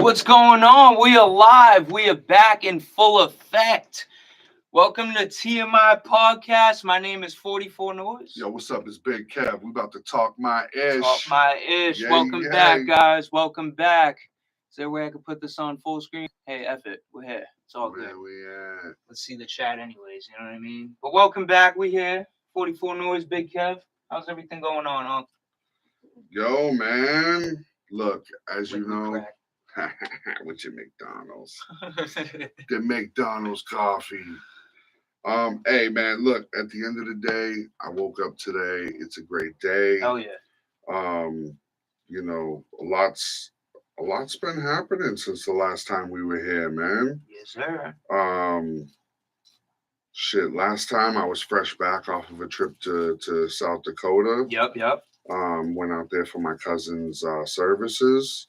what's going on? We are live. We are back in full effect. Welcome to TMI Podcast. My name is 44Noise. Yo, what's up? It's Big Kev. We about to talk my ish. Talk my ish. Yay, Welcome yay. back, guys. Welcome back. Is there a way I could put this on full screen? Hey, F it. We're here. It's all good. Where we at? Let's see the chat anyways, you know what I mean? But welcome back. We here. 44Noise, Big Kev. How's everything going on, Unc? Yo, man. Look, as you know, Crack. with your McDonald's. The McDonald's coffee. Hey man, look, at the end of the day, I woke up today. It's a great day. Oh yeah. You know, a lot's been happening since the last time we were here, man. Yes, sir. Shit, last time I was fresh back off of a trip to South Dakota. Yep. Went out there for my cousin's services.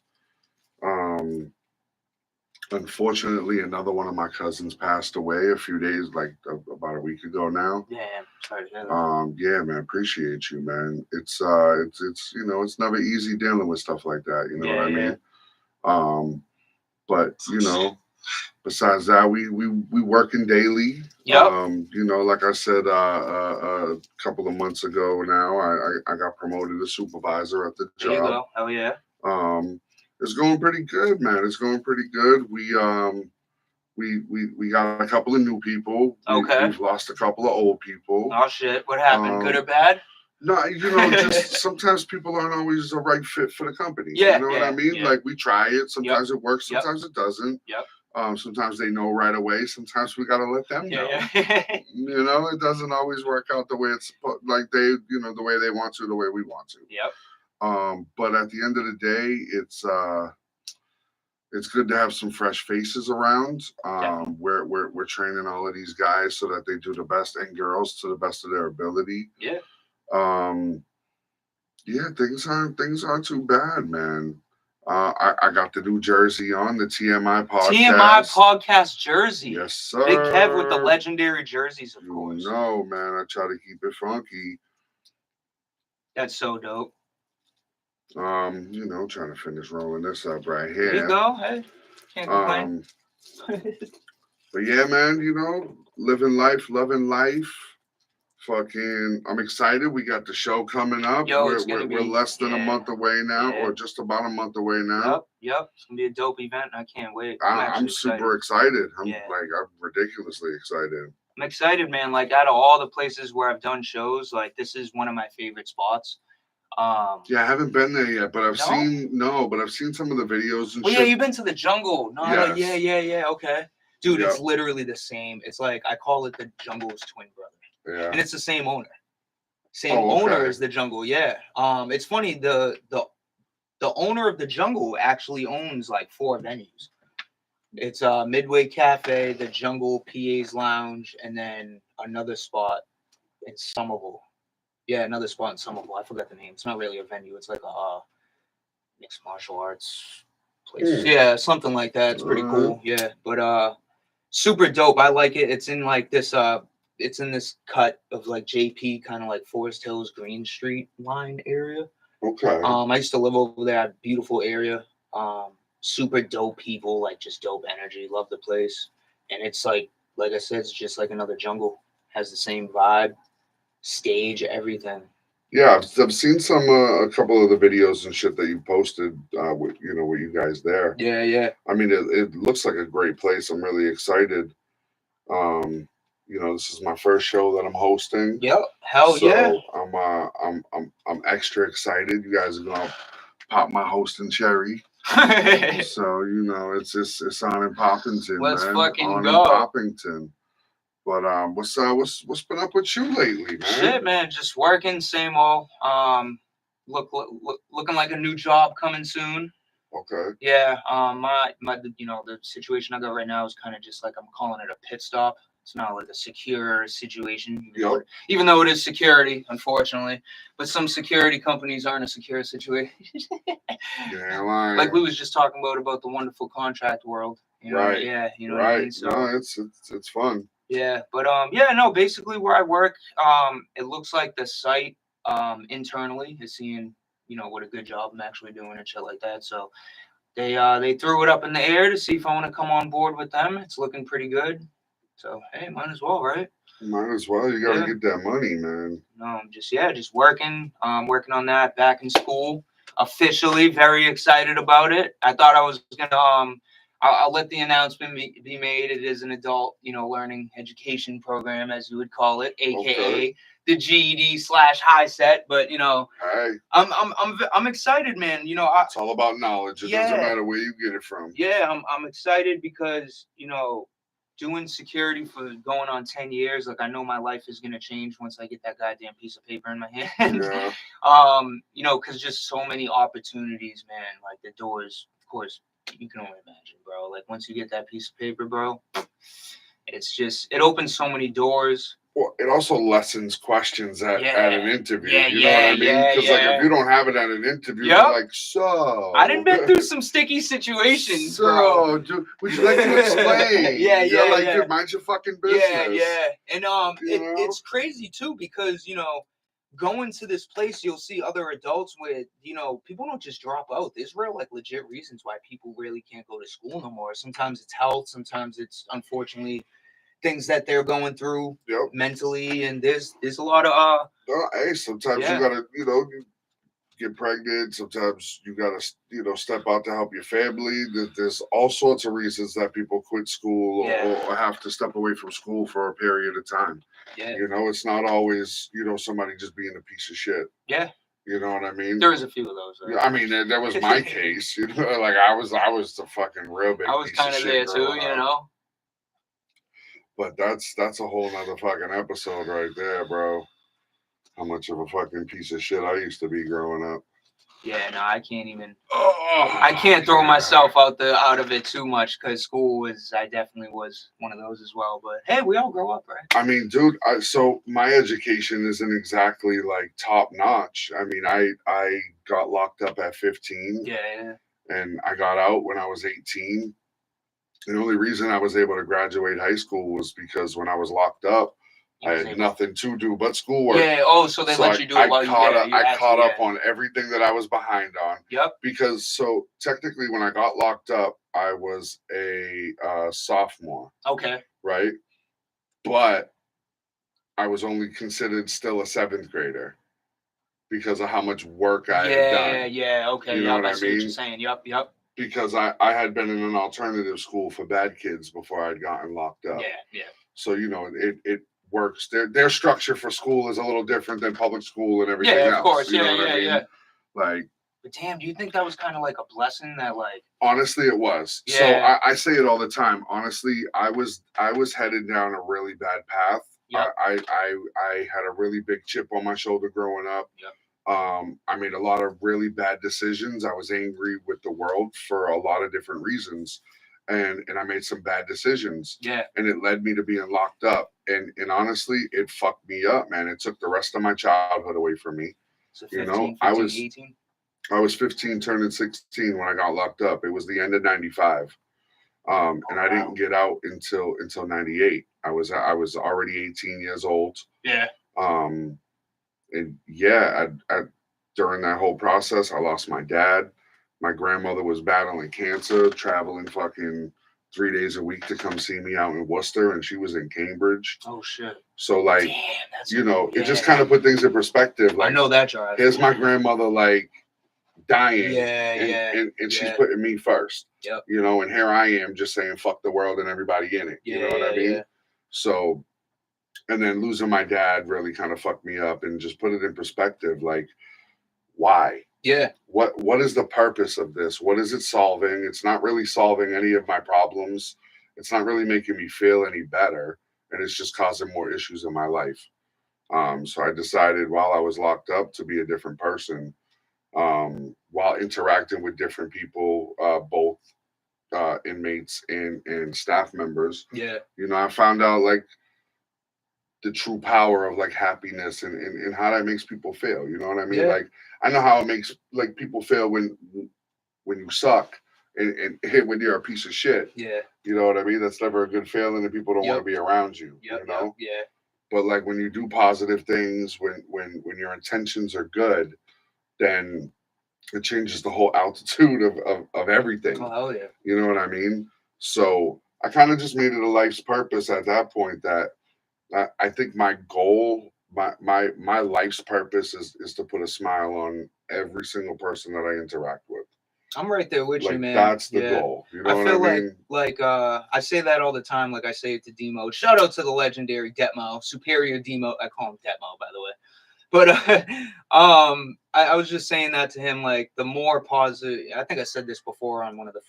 Unfortunately, another one of my cousins passed away a few days, like about a week ago now. Yeah, sorry to hear that. Yeah, man, appreciate you, man. It's you know, it's never easy dealing with stuff like that. You know what I mean? But you know, besides that, we working daily. Yep. You know, like I said a couple of months ago now, I got promoted to supervisor at the job. There you go. Hell yeah. It's going pretty good, man. It's going pretty good. We got a couple of new people. We've lost a couple of old people. Oh shit! What happened? Good or bad? No, you know, just sometimes people aren't always the right fit for the company. Yeah, you know what I mean? Yeah. Like we try it. Sometimes it works. Sometimes it doesn't. Yep. Sometimes they know right away. Sometimes we gotta let them know. Yeah. You know, it doesn't always work out the way it's like they, you know, the way they want to, the way we want to. Yep. But at the end of the day, it's good to have some fresh faces around. We're training all of these guys so that they do the best, and girls to the best of their ability. Yeah. Yeah, things aren't too bad, man. I got the new jersey on, the TMI Podcast. TMI Podcast jersey. Yes, sir. Big Kev with the legendary jerseys, of course. No, man, I try to keep it funky. That's so dope. You know, trying to finish rolling this up right here. There you go. Hey, can't complain. But yeah, man, you know, living life, loving life. Fucking, I'm excited. We got the show coming up. Yo, we're less than a month away now, or just about a month away now. Yep. It's gonna be a dope event. I can't wait. I'm super excited. I'm ridiculously excited. I'm excited, man. Like out of all the places where I've done shows, like this is one of my favorite spots. Yeah, I haven't been there yet, but I've seen some of the videos and shit. Yeah, you've been to the jungle. No, yes. Yeah, okay. Dude, It's literally the same. It's like I call it the jungle's twin brother. Yeah. And it's the same owner. Owner as the jungle, yeah. It's funny, the owner of the jungle actually owns like 4 venues. It's Midway Cafe, the Jungle PA's Lounge, and then another spot in Somerville. Yeah, another spot in Somerville. I forgot the name. It's not really a venue. It's like a mixed martial arts place. Yeah, something like that. It's pretty cool. Yeah, but super dope. I like it. It's in like this. It's in this cut of like JP, kind of like Forest Hills, Green Street line area. Okay. I used to live over there. Beautiful area. Super dope people. Like just dope energy. Love the place. And it's like I said, it's just like another jungle. Has the same vibe. Stage, everything. Yeah, I've seen a couple of the videos and shit that you posted with you guys there. Yeah. I mean, it looks like a great place. I'm really excited. You know, this is my first show that I'm hosting. Yep, yeah. I'm extra excited. You guys are gonna pop my hosting cherry. So you know, it's on in Poppington. Let's man. fucking on go. In Poppington. But what's been up with you lately, man? Shit, man, just working, same old. Looking like a new job coming soon. Okay. Yeah. My the situation I got right now is kind of just like I'm calling it a pit stop. It's not like a secure situation, even though it is security, unfortunately. But some security companies aren't a secure situation. Yeah, like we was just talking about the wonderful contract world. You know? Right. Yeah. You know what I mean? So, no, it's fun. Yeah, but basically where I work, it looks like the site internally is seeing, what a good job I'm actually doing and shit like that. So They threw it up in the air to see if I want to come on board with them. It's looking pretty good. So hey, might as well, right? Might as well. You gotta get that money, man. No, I'm just working. Working on that. Back in school officially. Very excited about it. I thought I was gonna I'll let the announcement be made. It is an adult, learning education program, as you would call it, aka the GED / high set. But hey, I'm excited, man. it's all about knowledge. It doesn't matter where you get it from. Yeah, I'm excited because doing security for going on 10 years, like I know my life is gonna change once I get that goddamn piece of paper in my hand. Yeah. Because just so many opportunities, man. Like the doors, of course, you can only imagine, bro. Like once you get that piece of paper, bro, it opens so many doors. Well, it also lessens questions at an interview. You know what I mean? Because like if you don't have it at an interview, you're like, so. I done been through some sticky situations, bro. Dude, would you like to explain? Dude, mind your fucking business. And it's crazy too because going to this place, you'll see other adults with, people don't just drop out. There's real, legit reasons why people really can't go to school no more. Sometimes it's health. Sometimes it's, unfortunately, things that they're going through mentally. And there's a lot of... hey, sometimes you got to, get pregnant. Sometimes you got to, step out to help your family. There's all sorts of reasons that people quit school or have to step away from school for a period of time. Yeah. It's not always, somebody just being a piece of shit. Yeah. You know what I mean? There was a few of those. Right? I mean, that was my case. I was the fucking real big. I was kind of there too, But that's a whole nother fucking episode right there, bro. How much of a fucking piece of shit I used to be growing up. Yeah, no, I can't even. I can't throw myself out of it too much because I definitely was one of those as well. But hey, we all grow up, right? I mean, dude. So my education isn't exactly top notch. I mean, I got locked up at 15. Yeah. And I got out when I was 18. The only reason I was able to graduate high school was because when I was locked up, I had nothing to do but schoolwork. Yeah. Oh, so they let you do it while you I caught up on everything that I was behind on. Yep. Because so technically, when I got locked up, I was a sophomore. Okay. Right. But I was only considered still a 7th grader because of how much work I had done. Yeah. Okay. You know what I mean? What you're saying. Yep. Because I had been in an alternative school for bad kids before I'd gotten locked up. Yeah. So it works. Their structure for school is a little different than public school and everything else. Yeah, of course. You know what I mean? Yeah. Like, but damn, do you think that was kind of like a blessing that honestly it was. Yeah. So I say it all the time. Honestly, I was headed down a really bad path. Yep. I had a really big chip on my shoulder growing up. Yep. I made a lot of really bad decisions. I was angry with the world for a lot of different reasons. And I made some bad decisions. Yeah. And it led me to being locked up. And honestly, it fucked me up, man. It took the rest of my childhood away from me. So 15, 18? I was 15 turning 16 when I got locked up. It was the end of 95. And I didn't get out until 98. I was already 18 years old. Yeah. And yeah, during that whole process, I lost my dad. My grandmother was battling cancer, traveling fucking 3 days a week to come see me out in Worcester, and she was in Cambridge. Oh shit! So damn, it just kind of put things in perspective. I know that, Charles. Here's my grandmother dying, and she's putting me first. Yep. And here I am just saying fuck the world and everybody in it. You know what I mean? Yeah. So, and then losing my dad really kind of fucked me up and just put it in perspective. Why? Yeah. What is the purpose of this? What is it solving? It's not really solving any of my problems. It's not really making me feel any better. And it's just causing more issues in my life. So I decided while I was locked up to be a different person, while interacting with different people, both inmates and staff members. Yeah. I found out the true power of happiness and how that makes people feel. You know what I mean? Yeah. I know how it makes people feel when you suck and when you're a piece of shit. Yeah. You know what I mean? That's never a good feeling and people don't want to be around you. Yep. You know? Yeah. But when you do positive things, when your intentions are good, then it changes the whole altitude of everything. Oh hell yeah. You know what I mean? So I kind of just made it a life's purpose at that point that I think my goal, my life's purpose is to put a smile on every single person that I interact with. I'm right there with you, Like man. that's the Yeah. goal. You know I what I feel mean? like I say that all the time. Like I say it to Demo. Shout out to the legendary Detmo, Superior Demo. I call him Detmo, by the way. But I was just saying that to him. Like the more positive, I think I said this before on one of the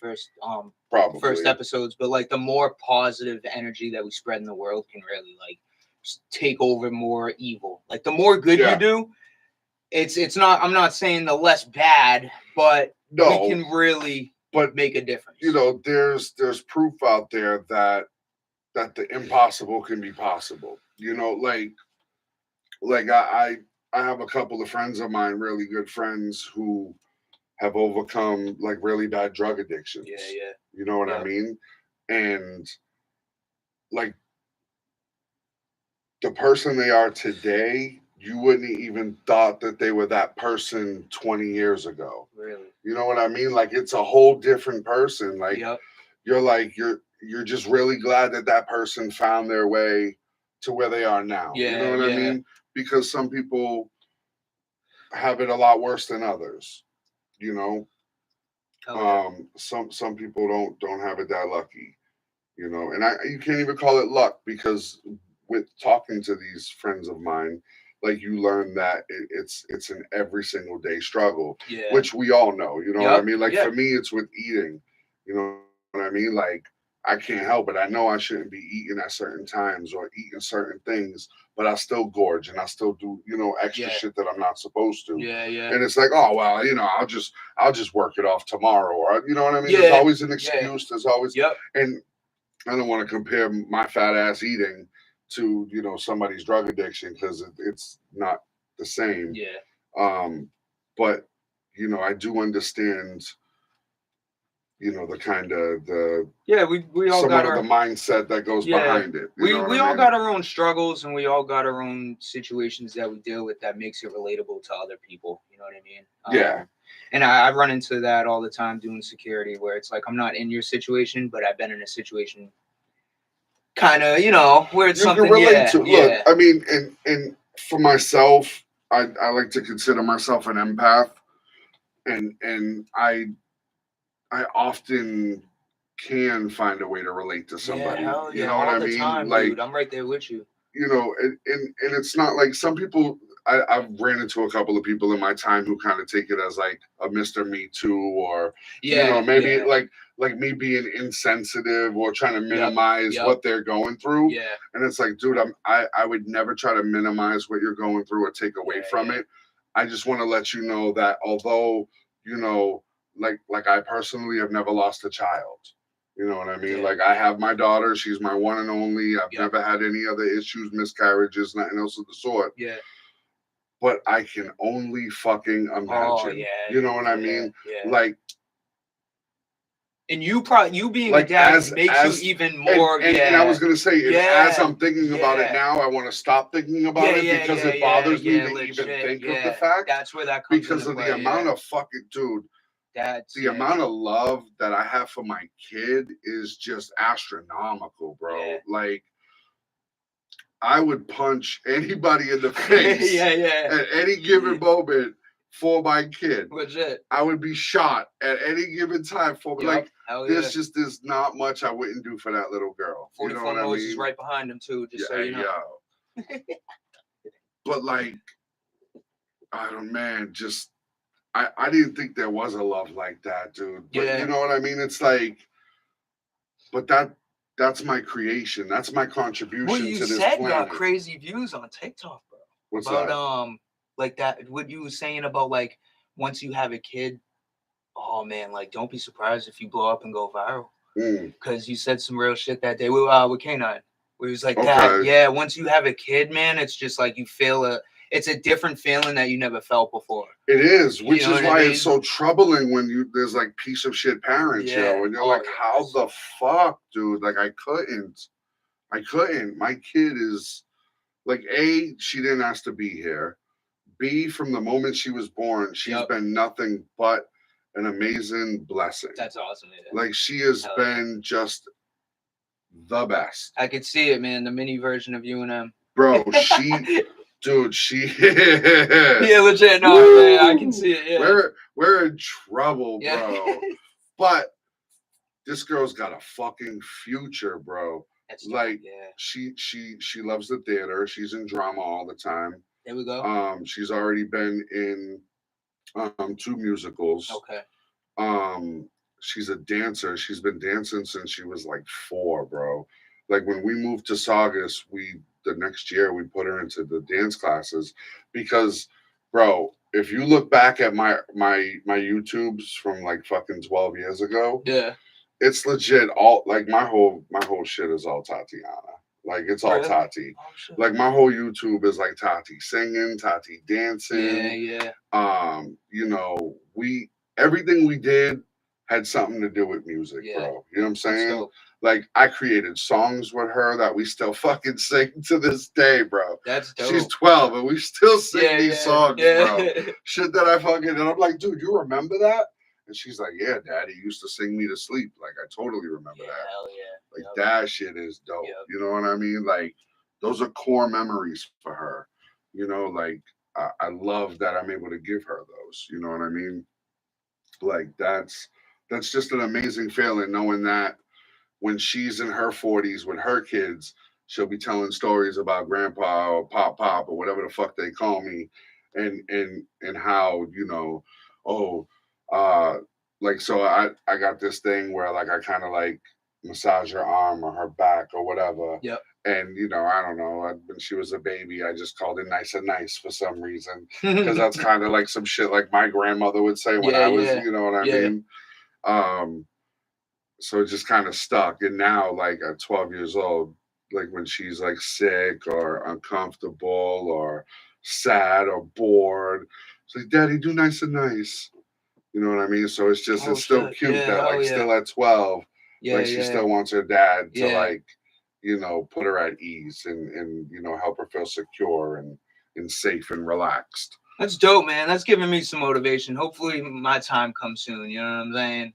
Probably. first episodes. But like the more positive energy that we spread in the world can really like take over more evil. Like the more good you do, it's not. I'm not saying the less bad, but we can really make a difference. You know, there's proof out there that the impossible can be possible. You know, like I have a couple of friends of mine, really good friends, who have overcome like really bad drug addictions. Yeah. You know what I mean? And like the person they are today, you wouldn't even thought that they were that person 20 years ago. Really? You know what I mean? Like it's a whole different person. Like you're just really glad that that person found their way to where they are now. Yeah, you know what I mean? Because some people have it a lot worse than others. You know, some people don't have it that lucky. You know, and you can't even call it luck because with talking to these friends of mine, like you learn that it's an every single day struggle, which we all know. You know what I mean? Like for me, it's with eating. You know what I mean? Like I can't help it. I know I shouldn't be eating at certain times or eating certain things, but I still gorge and I still do, you know, extra shit that I'm not supposed to. Yeah. And it's like, oh well, you know, I'll just work it off tomorrow, or you know what I mean? There's always an excuse. There's always and I don't want to compare my fat ass eating to, you know, somebody's drug addiction because it's not the same. But you know, I do understand, you know, the kind of we all got the mindset that goes behind it. We all got our own struggles and we all got our own situations that we deal with that makes it relatable to other people. You know what I mean? And I run into that all the time doing security, where it's like I'm not in your situation, but I've been in a situation, kind of, you know, where it's something can relate to. Look, I mean, and for myself, I like to consider myself an empath, and I often can find a way to relate to somebody. You know what I mean? Time, like, dude, I'm right there with you. You know, and it's not like some people. I've ran into a couple of people in my time who kind of take it as like a Mr. Me Too, or you know, maybe like me being insensitive or trying to minimize what they're going through. And it's like, dude, I would never try to minimize what you're going through or take away from it. I just want to let you know that although, you know, like I personally have never lost a child. You know what I mean? Like I have my daughter, she's my one and only. I've never had any other issues, miscarriages, nothing else of the sort. But I can only fucking imagine. You know what I mean? Like, and you being like, a dad makes you even more. And I was gonna say, as I'm thinking about it now, I want to stop thinking about it because it bothers me to even think of the fact. That's where that comes because of the amount of fucking dude. The amount of love that I have for my kid is just astronomical, bro. Like, I would punch anybody in the face at any given moment for my kid. Legit. I would be shot at any given time for like there's not much I wouldn't do for that little girl. 44Noise is right behind him too, just so you know. But like, I don't just I didn't think there was a love like that, dude. But you know what I mean? It's like, but that's my creation. That's my contribution to this planet. What you said got crazy views on TikTok, bro. What's about that? Like that, what you were saying about like once you have a kid, oh man, like don't be surprised if you blow up and go viral. Because you said some real shit that day with K9. Where he was like, that, once you have a kid, man, it's just like you feel it's a different feeling that you never felt before. It is, which is why it's so troubling when there's like piece of shit parents, yo, and you're like, how the fuck, dude? Like I couldn't. My kid is like, A, she didn't ask to be here. B, from the moment she was born, she's been nothing but an amazing blessing. That's awesome. Yeah. Like, she has been just the best. I could see it, man. The mini version of you and him. Bro, dude, yeah, legit. No, man, I can see it. Yeah. We're in trouble, bro. Yeah. But this girl's got a fucking future, bro. That's like, yeah. she loves the theater. She's in drama all the time. There we go. She's already been in 2 musicals. Okay. She's a dancer. She's been dancing since she was like 4, bro. Like, when we moved to Saugus, the next year we put her into the dance classes because, bro, if you look back at my YouTubes from like fucking 12 years ago, yeah, it's legit all like my whole shit is all Tatiana. Like, it's all Tati. Oh, like, my whole YouTube is like Tati singing, Tati dancing. Yeah. You know, everything we did had something to do with music, bro. You know what I'm saying? Like, I created songs with her that we still fucking sing to this day, bro. That's dope. She's 12 and we still sing these songs, bro. Shit that I fucking, and I'm like, dude, you remember that? And she's like, yeah, Daddy used to sing me to sleep. Like, I totally remember that. Hell yeah. Like, that shit is dope. You know what I mean? Like, those are core memories for her. You know, like, I love that I'm able to give her those. You know what I mean? Like, that's just an amazing feeling, knowing that when she's in her 40s with her kids, she'll be telling stories about grandpa or pop or whatever the fuck they call me, and how, you know, like, so I got this thing where, like, I kind of like massage her arm or her back or whatever. Yep. And, you know, I don't know, when she was a baby, I just called it nice and nice for some reason, because that's kind of like some shit like my grandmother would say when I was, you know what I mean? So it just kind of stuck. And now, like, at 12 years old, like, when she's like sick or uncomfortable or sad or bored, it's like, Daddy, do nice and nice. You know what I mean? So it's just, it's still cute that, like, still at 12, like, she still wants her dad to, like, you know, put her at ease and, you know, help her feel secure and safe and relaxed. That's dope, man. That's giving me some motivation. Hopefully my time comes soon. You know what I'm saying?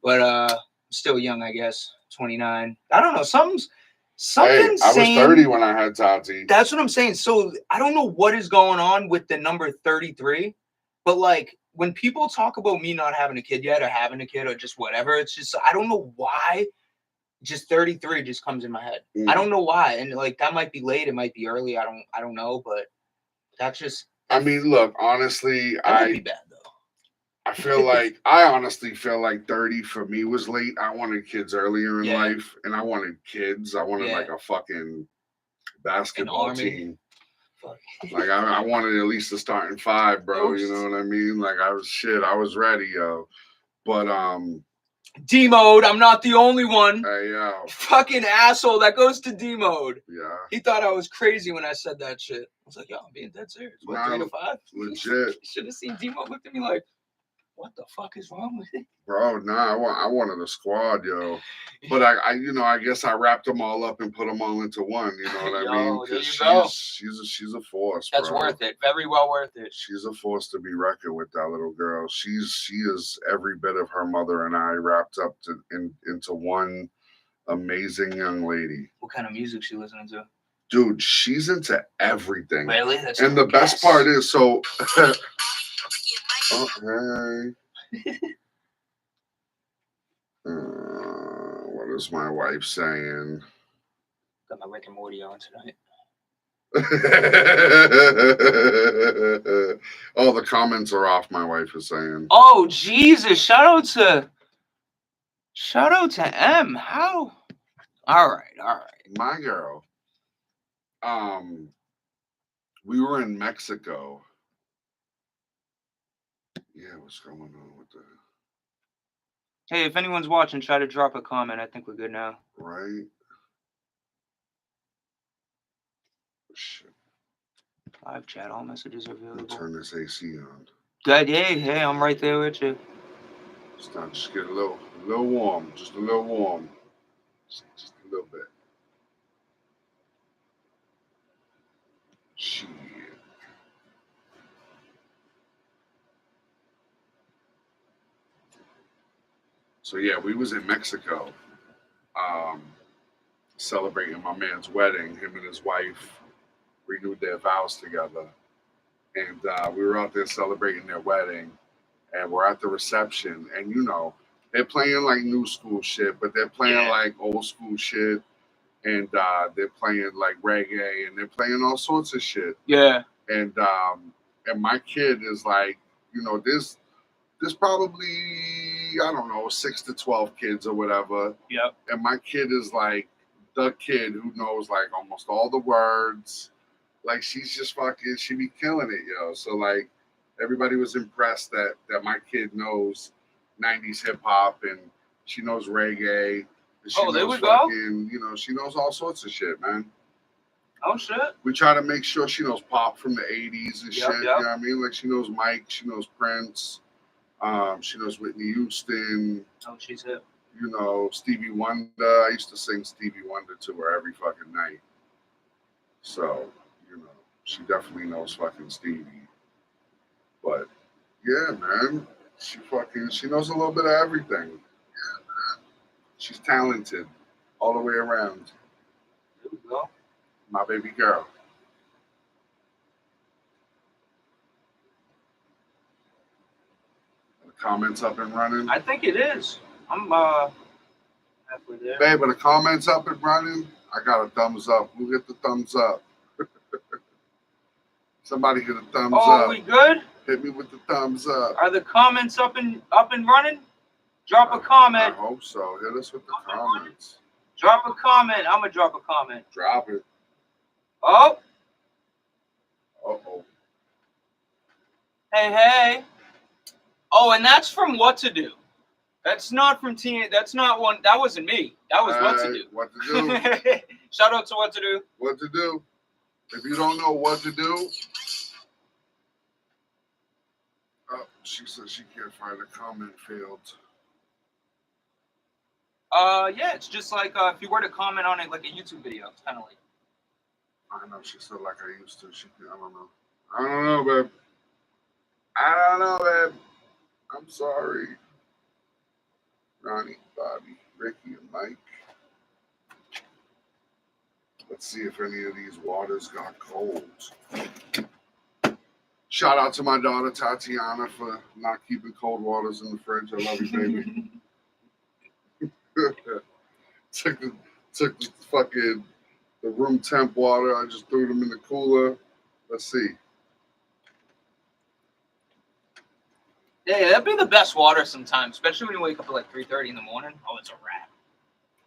But, still young, I guess. 29. I don't know. Something. Hey, I was 30 when I had Tati. That's what I'm saying. So I don't know what is going on with the number 33, but, like, when people talk about me not having a kid yet or having a kid or just whatever, it's just, I don't know why. Just 33 just comes in my head. I don't know why, and, like, that might be late. It might be early. I don't know, but that's just. I mean, look, honestly, that might be bad though. I honestly feel like 30 for me was late. I wanted kids earlier in life, and I wanted kids. I wanted like a fucking basketball team. Fuck. Like, I wanted at least a starting 5, bro. You know what I mean? Like, I was ready, yo. But D mode. I'm not the only one. Hey, yo. Fucking asshole that goes to D mode. Yeah. He thought I was crazy when I said that shit. I was like, yo, I'm being dead serious. What, 3 to 5? Legit. Should have seen D mode looked at me like, what the fuck is wrong with it? Bro, nah, I wanted a squad, yo. But I guess I wrapped them all up and put them all into one. You know what I mean? Because she's a force. That's bro. Worth it. Very well worth it. She's a force to be reckoned with. That little girl. She is every bit of her mother and I wrapped up into one amazing young lady. What kind of music she listening to? Dude, she's into everything. Really? That's and the best part is so. Okay. What is my wife saying? Got my Rick and Morty on tonight. Oh, the comments are off. My wife is saying. Oh Jesus! Shout out to M. How? All right. My girl. We were in Mexico. Yeah, what's going on with that? Hey, if anyone's watching, try to drop a comment. I think we're good now. Right. Shit. Live chat, all messages are available. Turn this AC on. Good, hey, I'm right there with you. It's not just get a little warm, just a little warm, just a little bit. Shit. So yeah, we was in Mexico, celebrating my man's wedding. Him and his wife renewed their vows together, and we were out there celebrating their wedding. And we're at the reception, and they're playing like new school shit, but they're playing like old school shit, and they're playing like reggae, and they're playing all sorts of shit. Yeah. And my kid is like, there's probably, I don't know, 6 to 12 kids or whatever. Yep. And my kid is like the kid who knows like almost all the words. Like she's just fucking, she be killing it, yo. So like everybody was impressed that my kid knows 90s hip hop and she knows reggae. And she there knows we fucking, she knows all sorts of shit, man. Oh shit. We try to make sure she knows pop from the 80s and shit. Yep. You know what I mean? Like she knows Mike, she knows Prince, she knows Whitney Houston. Oh, she's hip. Stevie Wonder. I used to sing Stevie Wonder to her every fucking night. So, she definitely knows fucking Stevie. But yeah, man, she knows a little bit of everything. Yeah, man. She's talented all the way around. There we go. My baby girl. The comments up and running. I think it is. I'm halfway there. Babe, are the comments up and running? I got a thumbs up. Who hit the thumbs up? Somebody hit a thumbs up. Oh, we good? Hit me with the thumbs up. Are the comments up and running? Drop a comment. I hope so. Hit us with the comments. Drop a comment. I'm gonna drop a comment. Drop it. Oh. Uh-oh. Hey. Oh, and that's from What to Do. That's not from T. That's not one. That wasn't me. That was What to Do. What to do. Shout out to What to Do. What to do. If you don't know what to do. Oh, she said she can't find a comment field. Yeah, it's just like if you were to comment on it like a YouTube video, it's kind of like. I know, she said like I used to. I don't know, babe. I don't know, babe. I'm sorry. Ronnie, Bobby, Ricky, and Mike. Let's see if any of these waters got cold. Shout out to my daughter Tatiana for not keeping cold waters in the fridge. I love you, baby. took the fucking the room temp water. I just threw them in the cooler. Let's see. Yeah, that'd be the best water sometimes, especially when you wake up at like 3:30 in the morning. Oh, it's a wrap.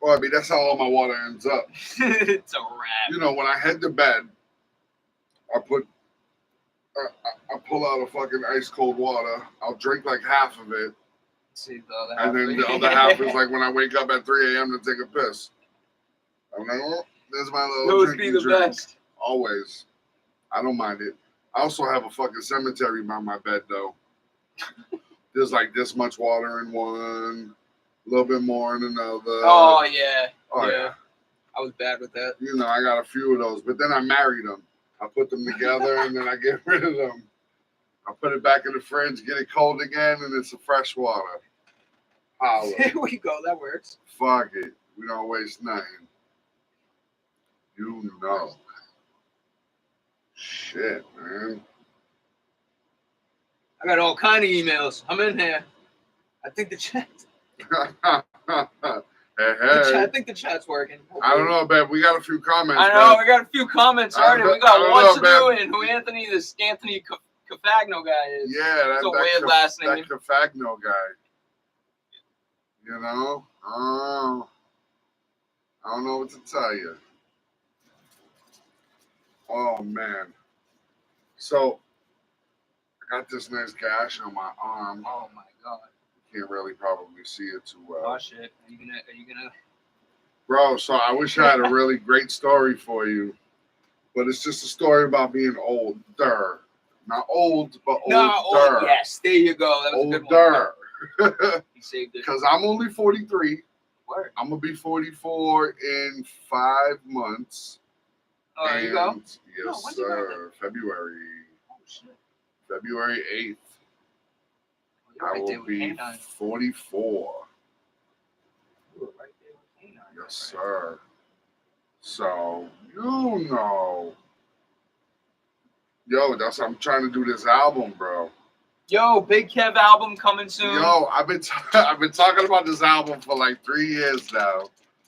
Well, I mean, that's how all my water ends up. It's a wrap. When I head to bed, I pull out a fucking ice cold water. I'll drink like half of it. See the other half. And then the other half is like when I wake up at 3 a.m. to take a piss. I'm like, oh, there's my little drinking drink. Best. Always. I don't mind it. I also have a fucking cemetery by my bed, though. There's like this much water in one, a little bit more in another. Oh, yeah. Oh, yeah. I was bad with that. I got a few of those, but then I married them. I put them together and then I get rid of them. I put it back in the fridge, get it cold again, and it's a fresh water. Holla. There we go. That works. Fuck it. We don't waste nothing. You know. Shit, man. I got all kind of emails. I'm in here. I think the chat. Hey. I think the chat's working. I don't know, babe. We got a few comments. I know. Man. We got a few comments already. We got What to Do and who Anthony Cafagno guy is. Yeah, that's a weird last name. That Cafagno guy. I don't know what to tell you. Oh man. So I got this nice gash on my arm. Oh my god. You can't really probably see it too well. Oh shit. Are you gonna Bro, so I wish I had a really great story for you. But it's just a story about being older. Not old, but older. No, old. Yes, there you go. That was older. a good one. He saved it. Because I'm only 43. Word. I'm going to be 44 in 5 months. Oh, there you go. Yes, sir. February. Oh, shit. February 8th. I will be 44. Yes, sir. So, you know. Yo, I'm trying to do this album, bro. Yo, Big Kev album coming soon. Yo, I've been talking about this album for like 3 years now.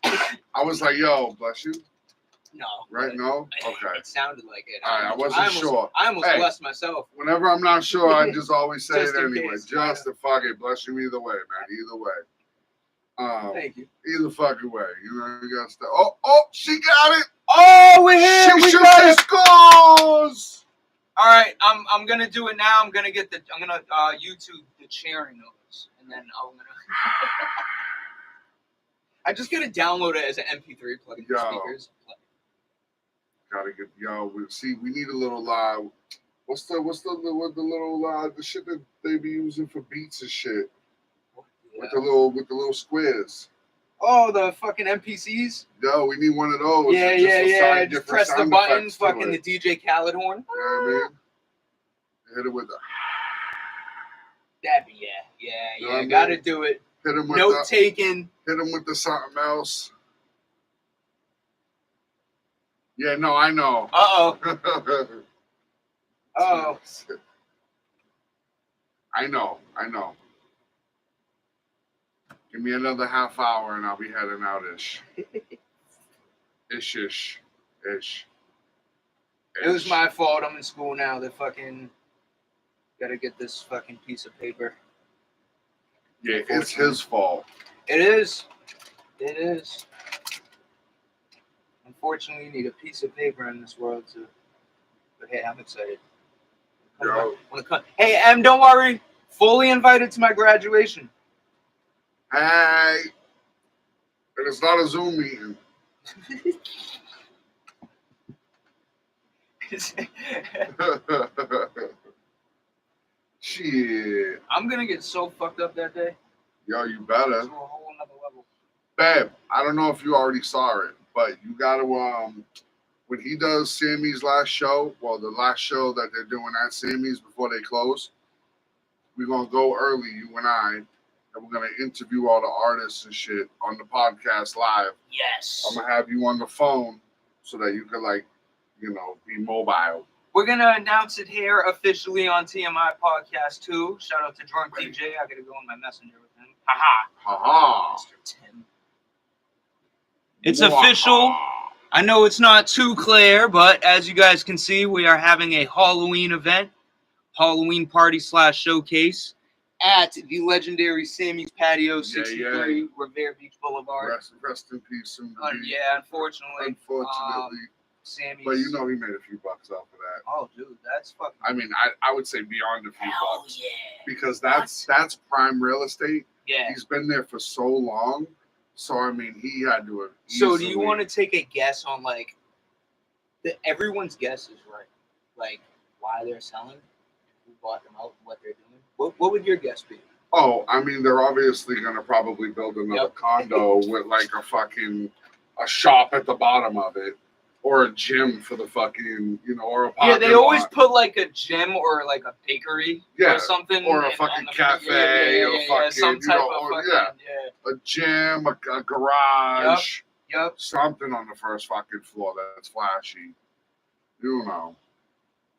I was like, yo, bless you. No. Right? No? Okay. It sounded like it. All right, I wasn't sure. I almost blessed myself. Whenever I'm not sure, I just always say Just it in anyway. case, Just to fuck it. Bless you either way, man. Either way. Thank you. Either fucking way. You know, you gotta stay. Oh, she got it. Oh, we're here. She scores. All right, I'm gonna do it now. I'm gonna YouTube the cheering notes, and then I'm gonna. I just gotta download it as an MP3 plug in the speakers. Gotta get we need a little what's the little the shit that they be using for beats and shit. Yeah. With the little squares. Oh, the fucking NPCs? Yo, we need one of those. Yeah. Just press the button, fucking the DJ Khaled horn. You know what I mean? Hit it with the. That'd be yeah. Gotta do it. Hit him with note taking. Hit him with the something else. Yeah, no, I know. Uh-oh. I know. Give me another half hour and I'll be heading out-ish. Ish. It was my fault. I'm in school now. They fucking gotta get this fucking piece of paper. Yeah, it's his fault. It is. Unfortunately, you need a piece of paper in this world too. But hey, I'm excited. Hey, Em, don't worry. Fully invited to my graduation. Hey. And it's not a Zoom meeting. Shit. I'm gonna get so fucked up that day. Yo, you better. To a whole nother level. Babe, I don't know if you already saw it, but you gotta when he does Sammy's last show, the last show that they're doing at Sammy's before they close, we're gonna go early, you and I, and we're gonna interview all the artists and shit on the podcast live. Yes. I'm gonna have you on the phone so that you can be mobile. We're gonna announce it here officially on TMI Podcast too. Shout out to Drunk DJ. I gotta go on my messenger with him. Ha. Mr. Tim. It's official. I know it's not too clear, but as you guys can see, we are having a Halloween event, Halloween party / showcase at the legendary Sammy's Patio, 63 Revere Beach Boulevard. Rest in peace. Unfortunately. Sammy's. But you know he made a few bucks off of that. Oh, dude, that's fucking. I mean, I would say beyond a few bucks. Yeah. Because that's prime real estate. Yeah. He's been there for so long. So I mean, he had to have. So do you want to take a guess on everyone's guess is right, like why they're selling, who bought them out, what they're doing? What would your guess be? Oh, I mean, they're obviously gonna probably build another condo with like a shop at the bottom of it, or a gym for the fucking, or a parking they always lot. Put like a gym or like a bakery or something, or a fucking cafe, or fucking some type of a gym, a garage, yep, something on the first fucking floor that's flashy,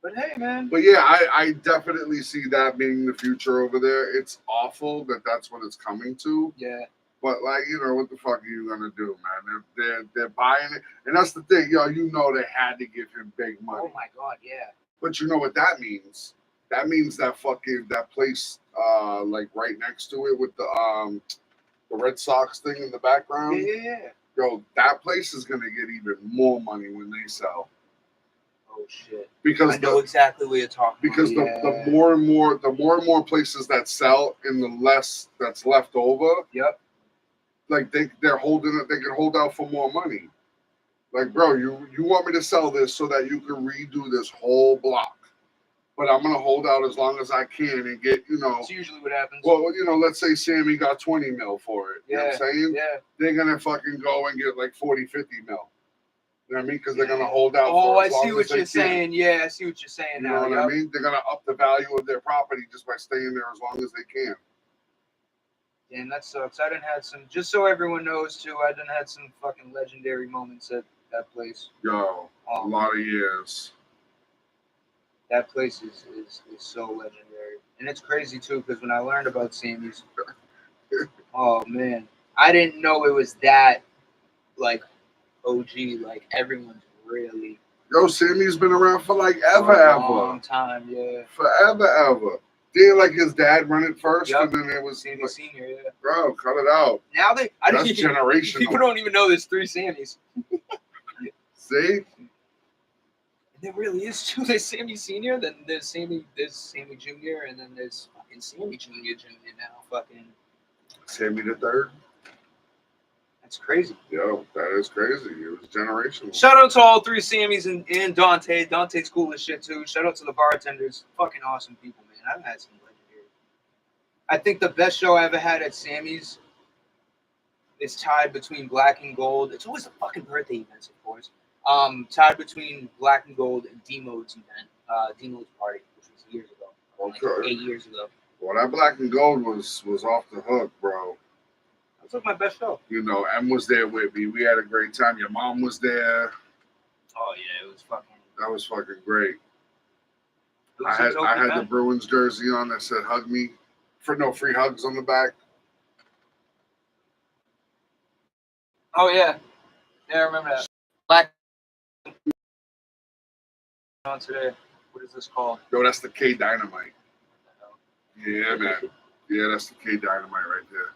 But hey, man. But yeah, I definitely see that being the future over there. It's awful that that's what it's coming to. Yeah. But what the fuck are you gonna do, man? They're buying it, and that's the thing, they had to give him big money. Oh my god, yeah. But you know what that means? That means that place, right next to it with the Red Sox thing in the background. Yeah. Yo, that place is gonna get even more money when they sell. Oh shit! Because I know exactly what you're talking because about. the more and more places that sell, and the less that's left over. Yep. Like they're holding it, they can hold out for more money. Like, bro, you want me to sell this so that you can redo this whole block, but I'm gonna hold out as long as I can and get, That's usually what happens. Well, let's say Sammy got 20 mil for it. You know what I'm saying? Yeah. They're gonna fucking go and get like 40, 50 mil. You know what I mean? Because they're gonna hold out. Oh, I see what you're saying. Yeah, I see what you're saying now. You know what I mean? They're gonna up the value of their property just by staying there as long as they can. And that sucks. I done had some, just so everyone knows too, I done had some fucking legendary moments at that place. Yo, a lot of years. That place is so legendary. And it's crazy too, because when I learned about Sammy's, oh man, I didn't know it was that like OG. Like everyone's really. Yo, Sammy's been around for like a long time, yeah. Forever. Did like his dad run it first, yep. And then it was Sammy Senior, yeah. Bro, cut it out. Now that's generational. People don't even know there's 3 Sammys. See? There really is 2. There's Sammy Senior, then there's Sammy Junior, and then there's fucking Sammy Junior now. Fucking Sammy the Third. That's crazy. Yo, that is crazy. It was generational. Shout out to all 3 Sammys and Dante. Dante's cool as shit too. Shout out to the bartenders. Fucking awesome people, man. I've had some legendary. I think the best show I ever had at Sammy's is tied between Black and Gold. It's always the fucking birthday events, of course. Tied between Black and Gold and D-Mode's event, D-Mode's party, which was years ago. Okay. Like 8 years ago. Well, that Black and Gold was off the hook, bro. That was my best show. You know, M was there with me. We had a great time. Your mom was there. Oh yeah, it was fucking. That was fucking great. Was I had the Bruins jersey on that said "Hug me," for no free hugs on the back. Oh yeah, I remember that. Black. On today, what is this called? Yo, that's the K Dynamite. Yeah, man. Yeah, that's the K Dynamite right there.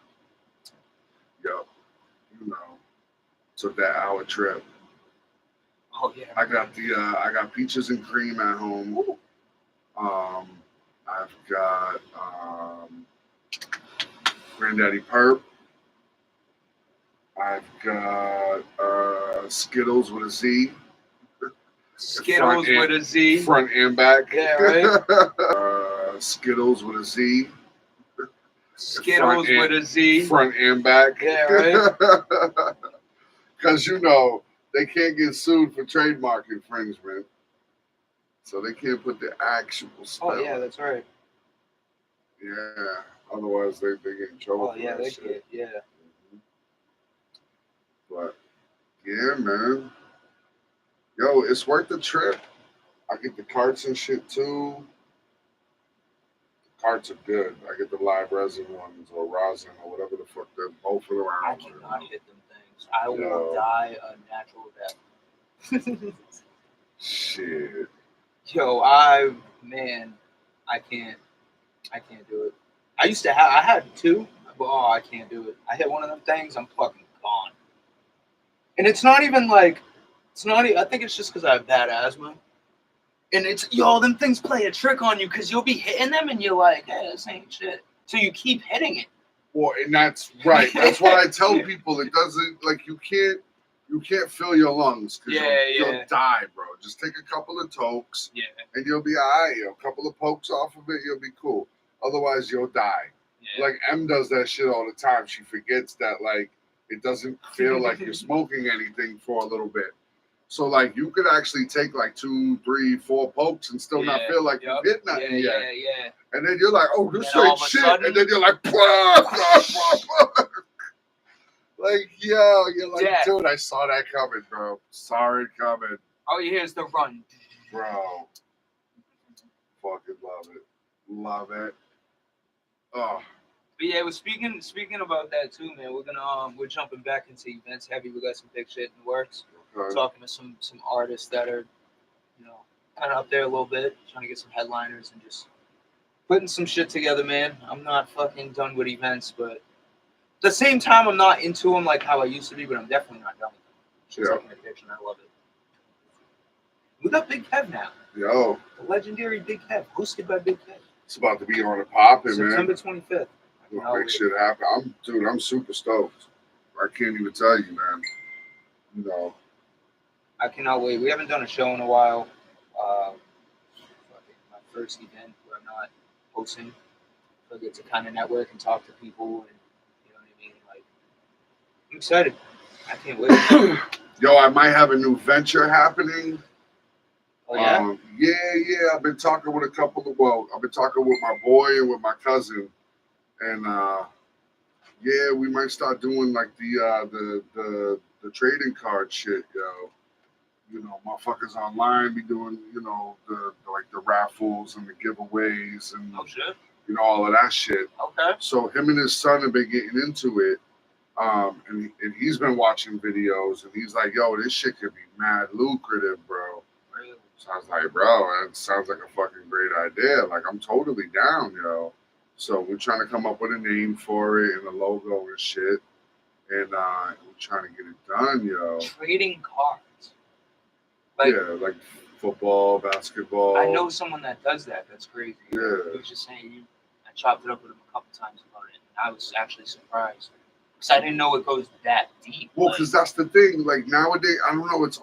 Yo, you know, took that hour trip. Oh yeah. I got peaches and cream at home. Ooh. I've got Granddaddy Perp. I've got Skittles with a Z. Skittles with a Z. Front and back. Yeah, right. Skittles with a Z. Skittles with a Z. Front and back. Yeah, right. Because, you know, they can't get sued for trademark infringement. So they can't put the actual spell. Oh, yeah, that's right. Yeah. Otherwise, they get in trouble. Oh, yeah, they get, yeah. But, yeah, man. Yo, it's worth the trip. I get the carts and shit, too. Carts are good. I get the live resin ones or rosin or whatever the fuck they're both around. I cannot hit them things. I will die a natural death. Shit. Yo, I can't do it. I had 2, but I can't do it. I hit one of them things, I'm fucking gone. And it's not even like, I think it's just because I have bad asthma. And it's, them things play a trick on you because you'll be hitting them and you're like, hey, this ain't shit. So you keep hitting it. Well, and that's right. That's what I tell people. It doesn't, like, you can't fill your lungs because you'll die, bro. Just take a couple of tokes and you'll be all right. A couple of pokes off of it, you'll be cool. Otherwise, you'll die. Yeah. Like, M does that shit all the time. She forgets that, like, it doesn't feel like you're smoking anything for a little bit. So, like, you could actually take, like, 2, 3, 4 pokes and still not feel like you hit nothing yet. Yeah. And then you're like, oh, this ain't shit. Sudden, and then you're like, like, yo, you're like, dude, I saw that coming, bro. Saw it coming. All you hear is the run. Bro. Fucking love it. Love it. Oh. But yeah, we're speaking about that too, man. We're jumping back into events heavy. We got some big shit in the works. Okay. Talking to some artists that are, kind of up there a little bit, trying to get some headliners and just putting some shit together, man. I'm not fucking done with events, but at the same time, I'm not into them like how I used to be, but I'm definitely not done with them. Shit's like an addiction. I love it. We got Big Kev now. Yo. The legendary Big Kev, hosted by Big Kev. It's about to be on the poppin', man. September 25th. Make shit happen. I'm super stoked. I can't even tell you, man. I cannot wait. We haven't done a show in a while. My first event where I'm not hosting. So I get to kind of network and talk to people, and you know what I mean. Like, I'm excited. I can't wait. Yo, I might have a new venture happening. Oh yeah. Yeah. I've been talking with I've been talking with my boy and with my cousin. And Yeah, we might start doing like the trading card shit, yo. You know, motherfuckers online be doing, you know, the like the raffles and the giveaways and Oh shit. you know all of that shit. Okay. So him and his son have been getting into it, and he's been watching videos, and he's like, "Yo, this shit could be mad lucrative, bro." Really? So I was like, "Bro, that sounds like a fucking great idea. Like, I'm totally down, yo." So we're trying to come up with a name for it and a logo and shit, and we're trying to get it done, yo. Trading cards. Like, yeah, like football, basketball. I know someone that does that. That's crazy. Yeah. He was just saying, I chopped it up with him a couple times about it, and I was actually surprised because I didn't know it goes that deep. Well, because that's the thing. Like nowadays, I don't know. It's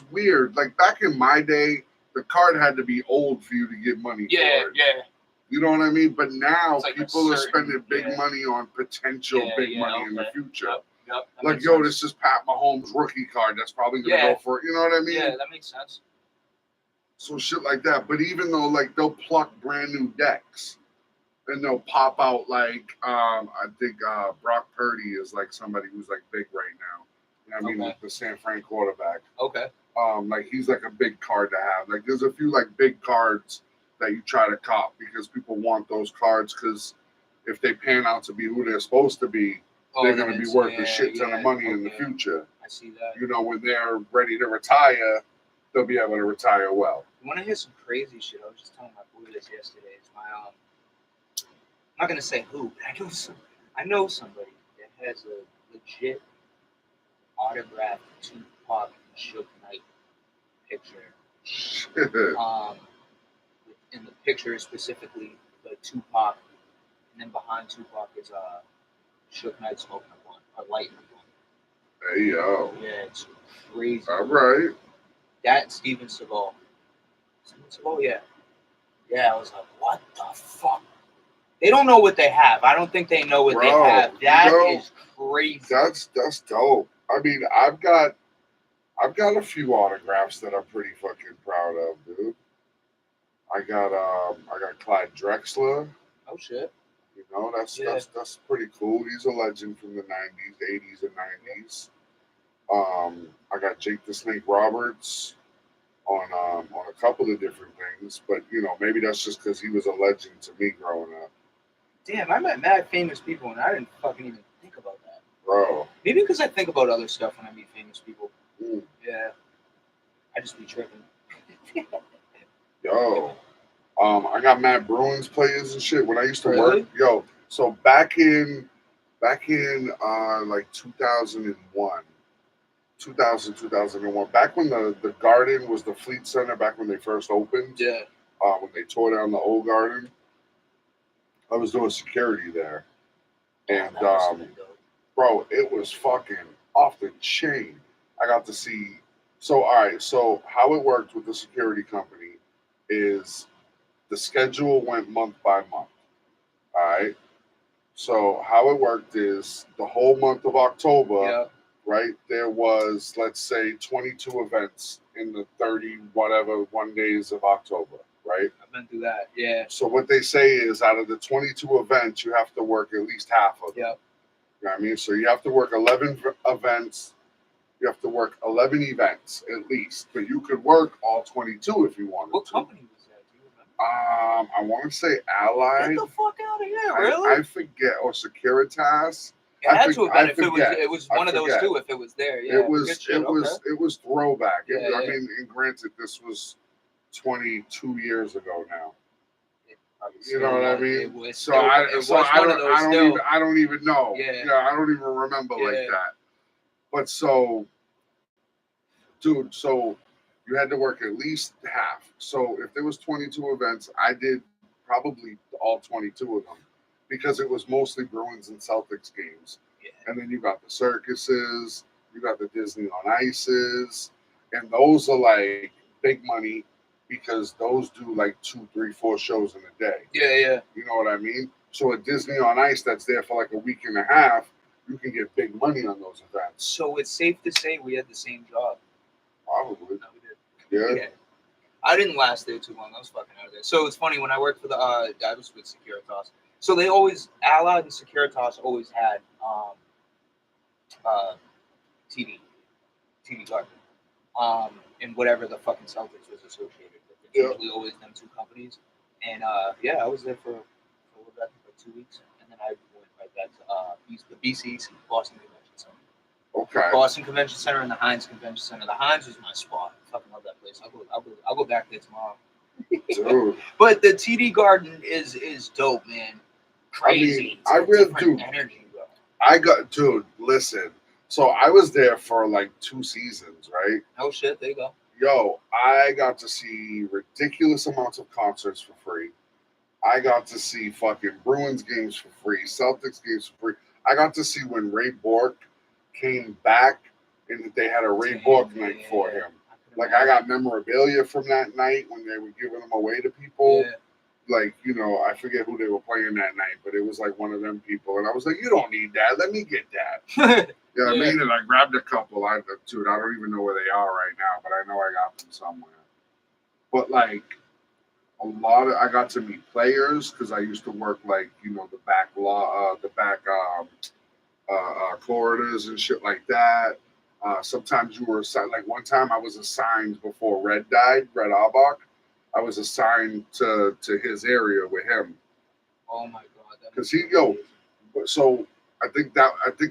weird. Like back in my day, the card had to be old for you to get money for it. Yeah. You know what I mean? But now Like people are spending big money on potential big money in the future. Yep, like, yo, this is Pat Mahomes' rookie card. That's probably going to go for it. You know what I mean? Yeah, that makes sense. So shit like that. But even though, like, they'll pluck brand new decks. And they'll pop out, like, I think Brock Purdy is, like, somebody who's, like, big right now. You know what I mean? Like the San Fran quarterback. Okay. Like, he's, like, a big card to have. Like, there's a few, like, big cards that you try to cop because people want those cards because if they pan out to be who they're supposed to be, they're going to be worth a shit ton of money in the future. I see that. You know, when they're ready to retire, they'll be able to retire well. You want to hear some crazy shit? I was just telling my boy this yesterday. It's my I'm not gonna say who, but I know somebody that has a legit autographed Tupac and Suge Knight picture. In the picture specifically, the Tupac, and then behind Tupac is Suge Knight smoking a blunt, a lighting a blunt. Hey yo. Yeah, it's crazy. All right. That Steven Seagal. Steven Seagal, yeah. Yeah, I was like, what the fuck? They don't know what they have. I don't think they know what they have. That is crazy. That's dope. I mean, I've got a few autographs that I'm pretty fucking proud of, dude. I got Clyde Drexler. Oh shit. You know, that's pretty cool. He's a legend from the 90s, 80s and 90s. I got Jake the Snake Roberts on a couple of different things, but you know, maybe that's just because he was a legend to me growing up. Damn, I met mad famous people and I didn't fucking even think about that. Bro. Maybe because I think about other stuff when I meet famous people. Yeah. I just be tripping. Yo. I got mad Bruins players and shit when I used to work. Yo, so back in like 2001, 2001, back when the Garden was the Fleet Center, back when they first opened. Yeah. When they tore down the old Garden. I was doing security there. And, bro, it was fucking off the chain. I got to see. So, all right. So, how it worked with the security company is the schedule went month by month. All right. So, how it worked is the whole month of October, right? There was, let's say, 22 events in the 30 whatever 1 days of October. Right? I've been through that, yeah. So what they say is out of the 22 events, you have to work at least half of them. Yep. You know what I mean? So you have to work 11 events. You have to work 11 events at least. But you could work all 22 if you wanted What company was that? Do you remember? I want to say Allied. Get the fuck out of here, really? I forget. Or Securitas. It had to have been if it was one of those two, if it was there. Yeah. It was throwback. I mean, and granted, this was 22 years ago now. You know what I mean? I don't even know. Yeah, I don't even remember like that. But so, dude, so you had to work at least half. So if there was 22 events, I did probably all 22 of them because it was mostly Bruins and Celtics games. Yeah. And then you got the circuses, you got the Disney on Ices, and those are like big money. Because those do like 2, 3, 4 shows in a day. Yeah. You know what I mean? So a Disney on Ice that's there for like a week and a half, you can get big money on those events. So it's safe to say we had the same job. Probably. No, we did. Yeah. I didn't last there too long. I was fucking out of there. So it's funny when I worked for I was with Securitas, So they always, Allied and Securitas always had TD Garden, and whatever the fucking Celtics was associated with. It's usually always them two companies. And I was there for a little bit, I think like 2 weeks, and then I went right back to the BCC, Boston Convention Center. Okay. Boston Convention Center and the Heinz Convention Center. The Heinz was my spot. I fucking love that place. I'll go back there tomorrow. Dude. But the TD Garden is dope, man. Crazy. I mean, I really do. Energy, bro. Listen. So I was there for like 2 seasons, right? Oh shit, there you go. Yo, I got to see ridiculous amounts of concerts for free. I got to see fucking Bruins games for free, Celtics games for free. I got to see when Ray Bork came back and they had a Ray Bork night for him. Like, I got memorabilia from that night when they were giving them away to people. Yeah. Like, I forget who they were playing that night, but it was like one of them people. And I was like, you don't need that. Let me get that. You know what I mean? And I grabbed a couple. I don't even know where they are right now, but I know I got them somewhere. But like, I got to meet players because I used to work like, the back corridors and shit like that. Sometimes you were assigned, like one time I was assigned before Red Auerbach. I was assigned to his area with him. Oh my God. Because so I think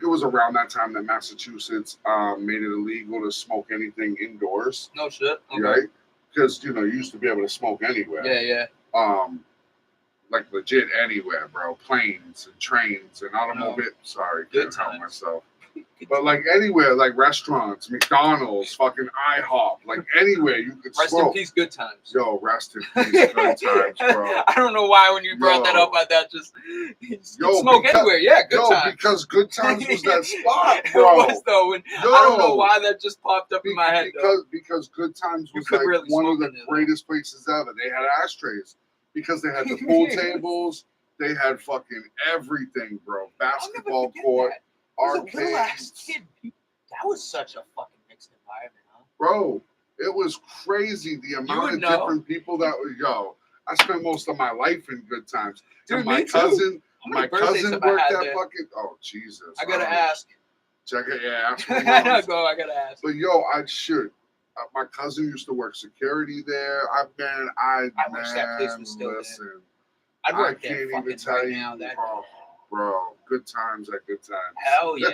it was around that time that Massachusetts made it illegal to smoke anything indoors. No shit. Okay. Right? Because you used to be able to smoke anywhere. Yeah. Like legit anywhere, bro. Planes and trains and automobile. Sorry, can't help myself. But like anywhere, like restaurants, McDonald's, fucking IHOP, like anywhere you could rest smoke. In peace, good times. Yo, rest in peace, good times, bro. I don't know why when you brought that up, that just smoke anywhere. Yeah, good times. Because good times was that spot, bro. It was though. I don't know why that just popped up in my head. Because good times was like really one of the greatest places ever. They had ashtrays because they had the pool tables. They had fucking everything, bro. Basketball court. Arcades. Kid, that was such a fucking mixed environment, huh? Bro, it was crazy the amount of different people that were. I spent most of my life in good times. Dude, and my cousin worked that fucking. Oh Jesus! I gotta ask. Check it, yeah. Ask me. I gotta ask. But my cousin used to work security there. I wish that place was still there. I'd work there. I can't even tell you. Bro, good times at good times. Hell yeah.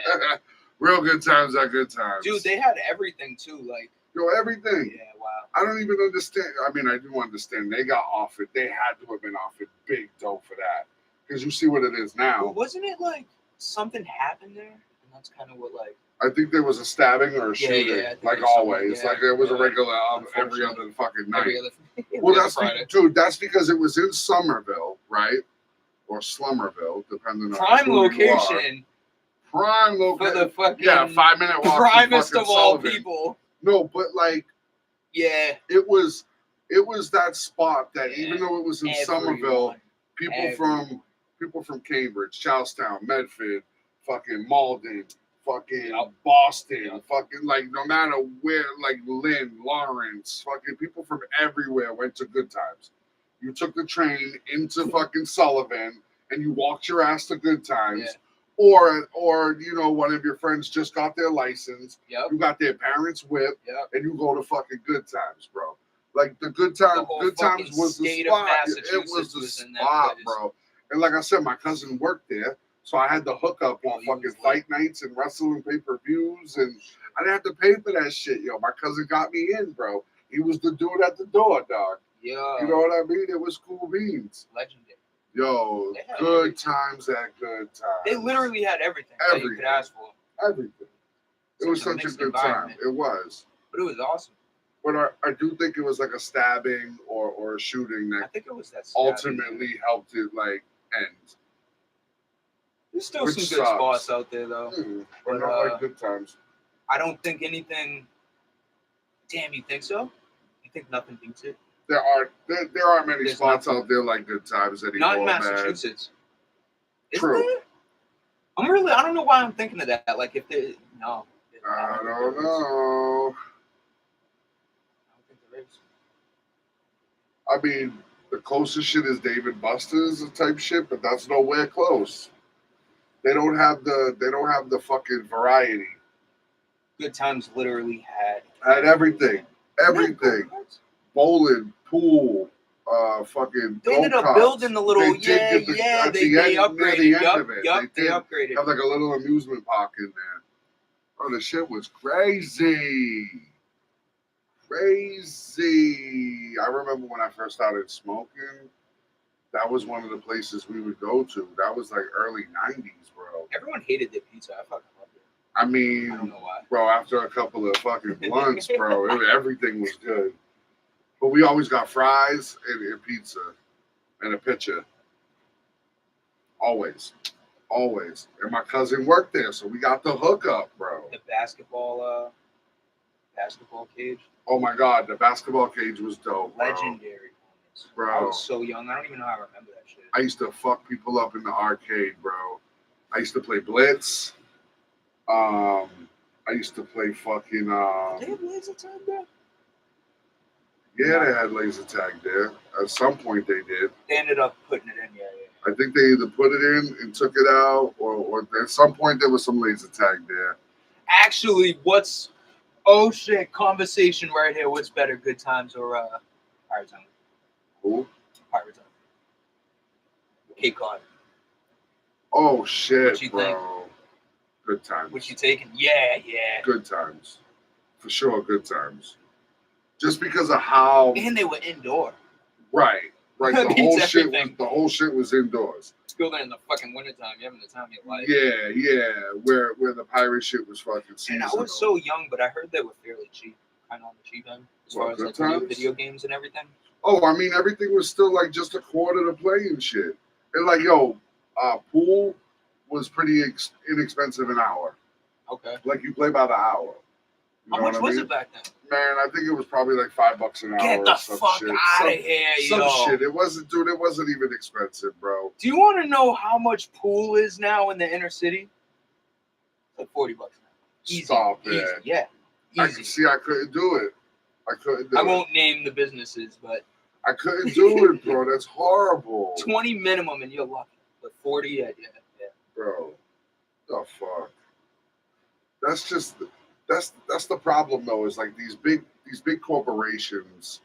Real good times at good times. Dude, they had everything too. Like, everything. Yeah, wow. I don't even understand. I mean, I do understand. They got offered. They had to have been offered big dough for that. Because you see what it is now. Well, wasn't it like something happened there? And that's kind of what like. I think there was a stabbing or a shooting. Yeah, like always. Like there was a regular every other fucking night. That's because it was in Somerville, right? Or Slummerville, depending on who location. Prime location. For the fucking 5-minute walk. Primest of all people. No, but like, it was that spot that even though it was in Somerville, people from Cambridge, Charlestown, Medford, fucking Malden, fucking Boston, fucking like no matter where, like Lynn, Lawrence, fucking people from everywhere went to Good Times. You took the train into fucking Sullivan and you walked your ass to Good Times. Yeah. Or one of your friends just got their license. Yep. You got their parents' whip. Yep. And you go to fucking Good Times, bro. Like the Good Times was the spot. It was the spot, bro. And like I said, my cousin worked there. So I had the hookup on fucking fight nights and wrestling pay-per-views. And I didn't have to pay for that shit, yo. My cousin got me in, bro. He was the dude at the door, dog. Yeah. You know what I mean? It was cool beans. Legendary. Yo, good times at good times. They literally had everything that you could ask for. Everything. It was such a good time. It was. But it was awesome. But I do think it was like a stabbing or a shooting that I think it was that ultimately helped it like end. There's still some good spots out there though. But not like good times. I don't think anything. Damn, you think so? You think nothing beats it? There aren't many spots out there like Good Times anymore. Not in Massachusetts. True. I don't know why I'm thinking of that. Like if there, no. I don't know. I don't think there is. I mean, The closest shit is Dave and Buster's type shit, but that's nowhere close. They don't have the fucking variety. Good Times literally had everything. Bowling, pool, fucking. They ended up building the little they upgraded. They upgraded. Have like a little amusement park in there. Oh, the shit was crazy. I remember when I first started smoking, that was one of the places we would go to. That was like early 90s, bro. Everyone hated their pizza. I fucking loved it. I mean, I don't know why. Bro, after a couple of fucking blunts, bro, everything was good. But we always got fries and pizza and a pitcher. Always. And my cousin worked there, so we got the hookup, bro. The basketball cage. Oh my God, the basketball cage was dope, bro. Legendary. Bro. I was so young. I don't even know how I remember that shit. I used to fuck people up in the arcade, bro. I used to play Blitz. I used to play fucking. Did they have laser tag there? Yeah, they had laser tag there. At some point, they did. They ended up putting it in, yeah. I think they either put it in and took it out, or at some point there was some laser tag there. Actually, conversation right here. What's better, Good Times or Pirate Time? Who? Pirate Time. Cape Cod. Oh shit, what you bro. Think? Good Times. What you taking? Yeah. Good Times. For sure, Good Times. Just because of how. And they were indoor. Right. The whole shit was indoors. Go there in the fucking wintertime. You're having the time of your life. Yeah. Where the pirate shit was fucking seasonal. And I was so young, but I heard they were fairly cheap. Kind of on the cheap end. As far as like video games and everything. Oh, I mean, everything was still like just a quarter to play and shit. And like, pool was pretty inexpensive an hour. Okay. Like you play by the hour. How much was it back then? Man, I think it was probably like $5 an hour. Get the fuck out of here, yo. Some shit. It wasn't even expensive, bro. Do you want to know how much pool is now in the inner city? It's like $40 now. Easy. Stop it. Yeah. Easy. I couldn't do it. I won't name the businesses, but I couldn't do it, bro. That's horrible. 20 minimum and you're lucky. But 40, yeah. Bro, the fuck. That's the problem though, is like these big corporations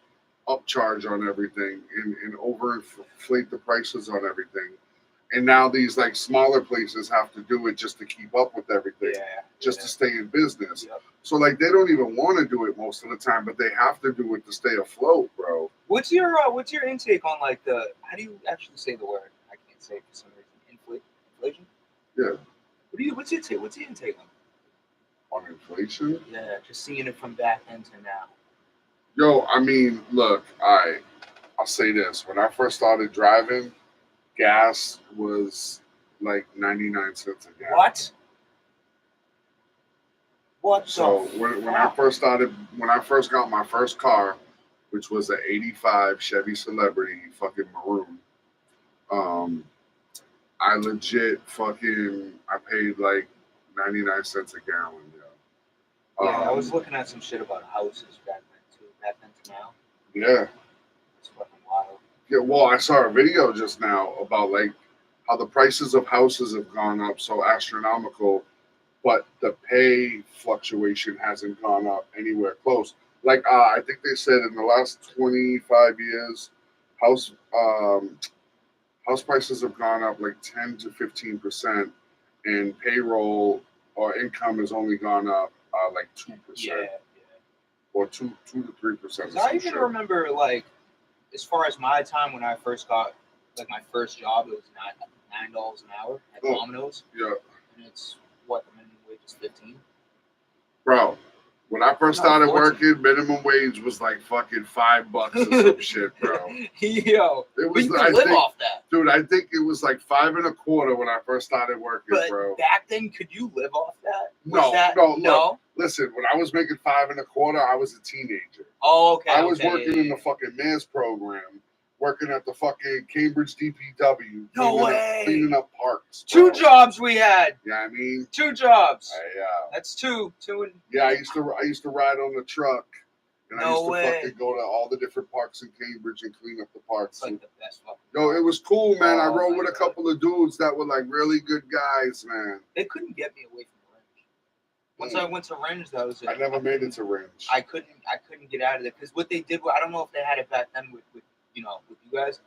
upcharge on everything and overinflate the prices on everything. And now these like smaller places have to do it just to keep up with everything, to stay in business. Yep. So like they don't even want to do it most of the time, but they have to do it to stay afloat, bro. What's your intake on like how do you actually say the word? I can't say it for some reason. Inflation? Yeah. What's your intake on inflation? Yeah, just seeing it from back then to now. Yo, I mean, look, I'll say this. When I first started driving, gas was like 99 cents a gallon. What? So when I first got my first car, which was an 85 Chevy Celebrity fucking maroon, I legit I paid like 99 cents a gallon. Yeah, I was looking at some shit about houses back then to now. Yeah. It's fucking wild. Yeah, well, I saw a video just now about like how the prices of houses have gone up so astronomical, but the pay fluctuation hasn't gone up anywhere close. Like I think they said in the last 25 years, house prices have gone up like 10 to 15%, and payroll or income has only gone up like 2%, or 2 to 3%. I even remember, like, as far as my time when I first got like my first job, it was $9 an hour at Domino's. Yeah, and it's what the minimum wage is $15. Bro, when I first started working, minimum wage was like fucking $5 or some shit, bro. Yo, it was. You could live off that, dude. I think it was like $5.25 when I first started working, but bro. Back then, could you live off that? No. Listen, when I was making $5.25, I was a teenager. Oh, okay. I was working in the fucking mayor's program, working at the fucking Cambridge DPW. Cleaning up parks. Bro. 2 jobs we had. Yeah, I mean 2 jobs. Yeah. That's two. Yeah, I used to ride on the truck And I used to fucking go to all the different parks in Cambridge and clean up the parks. It's like the best fucking. Yo, it was cool, man. I rode with a couple of dudes that were like really good guys, man. They couldn't get me away from Ringe. Once I went to Ringe, that was it. I never made it to Ringe. I couldn't get out of there because what they did, I don't know if they had it back then with you guys,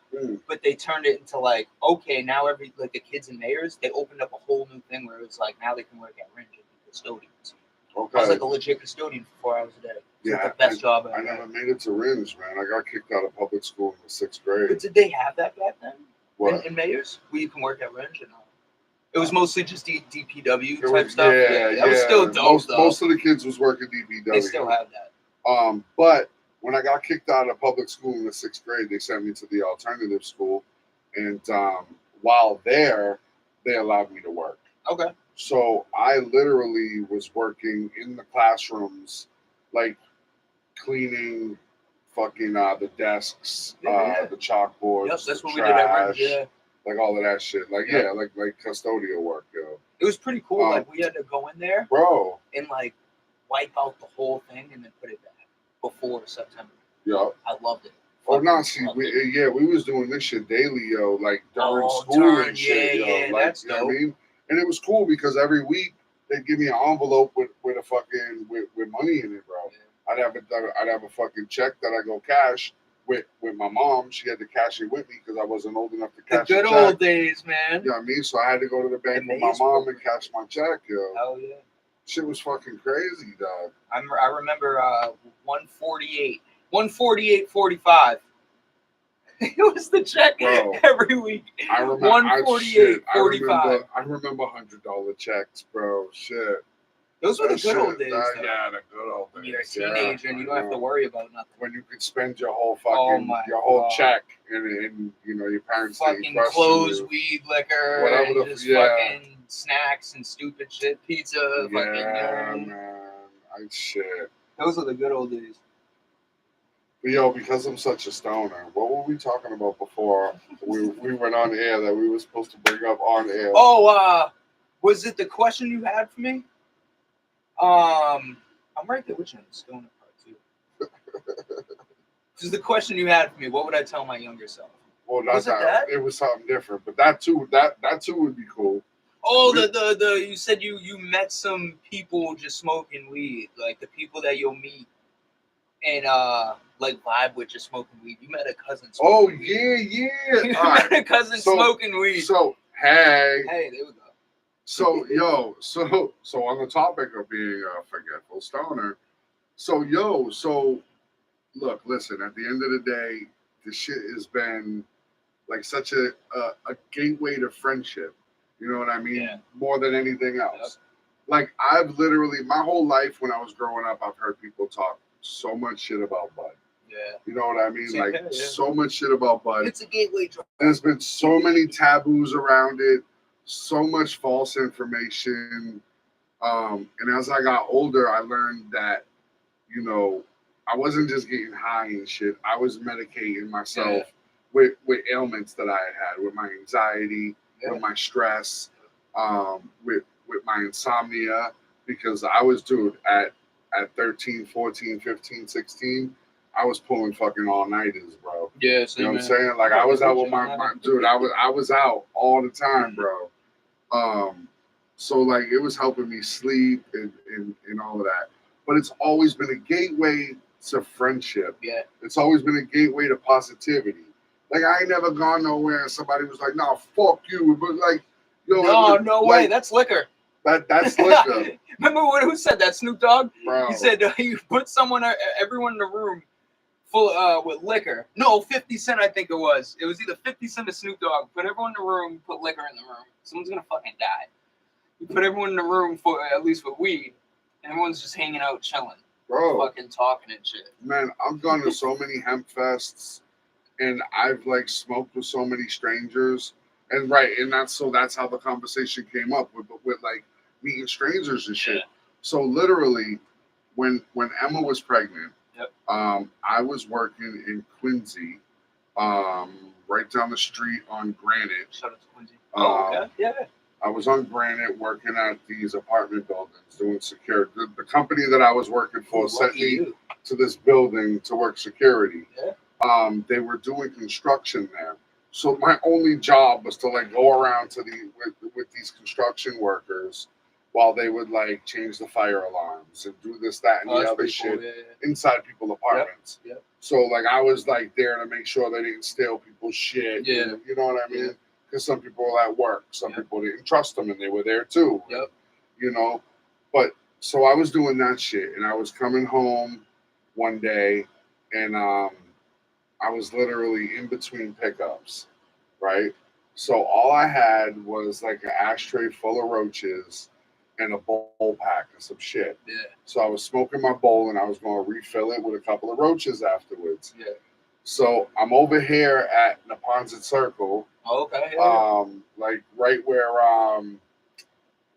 but they turned it into like, okay, now the kids and mayors, they opened up a whole new thing where it's like now they can work at Ringe and be custodians. Okay. I was like a legit custodian for 4 hours a day. It's like the best job ever. I never made it to Ringe, man. I got kicked out of public school in the 6th grade. But did they have that back then? What? In mayors? Where you can work at Ringe? It was mostly just DPW type stuff. Yeah. That was still dope, though. Most of the kids was working DPW. They still have that. But when I got kicked out of public school in the 6th grade, they sent me to the alternative school. And while there, they allowed me to work. Okay. So I literally was working in the classrooms, like cleaning fucking the desks, the chalkboards, yep, that's what trash, we did at Ringe, yeah. Like all of that shit. Like like custodial work, yo. It was pretty cool. Like we had to go in there, bro, and like wipe out the whole thing and then put it back before September. Yeah. I loved it. Oh no, see, we was doing this shit daily, yo, like during school and shit, yo. Yeah, like, that's dope. You know what I mean? And it was cool because every week they'd give me an envelope with a fucking with money in it, bro. Yeah. I'd have a fucking check that I go cash with my mom. She had to cash it with me because I wasn't old enough to cash the good old days, man. You know what I mean? So I had to go to the bank with my mom and cash my check, yo. Hell yeah. Shit was fucking crazy, dog. I remember 148.45. It was the check every week. I remember 148.45. I remember $100 checks, bro. Shit. Those were the good old days. Yeah, the good old days. You're a teenager and you don't have to worry about nothing. When you could spend your whole fucking check and your parents fucking clothes, weed, liquor, whatever fucking snacks and stupid shit, pizza, man. Shit. Those are the good old days. But yo, because I'm such a stoner, what were we talking about before we went on air that we were supposed to bring up on air? Oh, was it the question you had for me? I'm right there with you on the stoner part too. This is the question you had for me. What would I tell my younger self? Well, it was something different, but that too would be cool. Oh, the you said you met some people just smoking weed, like the people that you'll meet and like vibe with just smoking weed. You met a cousin smoking weed. Yeah. You met a cousin smoking weed. So hey, there we go. So on the topic of being a forgetful stoner, look, listen. At the end of the day, this shit has been like such a gateway to friendship. You know what I mean? Yeah. More than anything else. Yep. Like I've literally my whole life when I was growing up, I've heard people talk so much shit about bud. Yeah. You know what I mean? So much shit about bud. It's a gateway drug. There's been so many taboos around it, so much false information. And as I got older, I learned that, I wasn't just getting high and shit. I was medicating myself with ailments that I had with my anxiety, with my stress, with my insomnia, because I was, at 13, 14, 15, 16, I was pulling fucking all-nighters, bro. Yeah, you know what I'm saying? Like, I was out with my dude. I was out all the time, bro. So, like, it was helping me sleep and all of that. But it's always been a gateway to friendship. Yeah. It's always been a gateway to positivity. Like, I ain't never gone nowhere and somebody was like, "Nah, fuck you." But, like, no way. That's liquor. That's liquor. Remember who said that? Snoop Dogg? Bro. He said you put everyone in the room full with liquor. No, 50 Cent, I think it was. It was either 50 Cent or Snoop Dogg. Put everyone in the room, put liquor in the room. Someone's gonna fucking die. You put everyone in the room for at least with weed, and everyone's just hanging out, chilling, fucking talking and shit. Man, I've gone to so many hemp fests, and I've like smoked with so many strangers, and that's how the conversation came up with like meeting strangers and shit. Yeah. So literally, when Emma was pregnant, I was working in Quincy, right down the street on Granite. Shout out to Quincy. Okay. Yeah. I was on Granite working at these apartment buildings doing security. The company that I was working for sent me. to this building to work security. Yeah. They were doing construction there. So my only job was to like go around to with these construction workers while they would like change the fire alarms and do this, that, and the other shit inside people's apartments. Yep. So like I was like there to make sure they didn't steal people's shit. Yeah. And, you know what I mean? Because some people were at work, some people didn't trust them, and they were there too. Yep. You know, but so I was doing that shit, and I was coming home one day, and I was literally in between pickups, right? So all I had was like an ashtray full of roaches and a bowl pack of some shit. Yeah. So I was smoking my bowl and I was going to refill it with a couple of roaches afterwards. Yeah. So I'm over here at Neponset Circle. Oh, okay. Like right where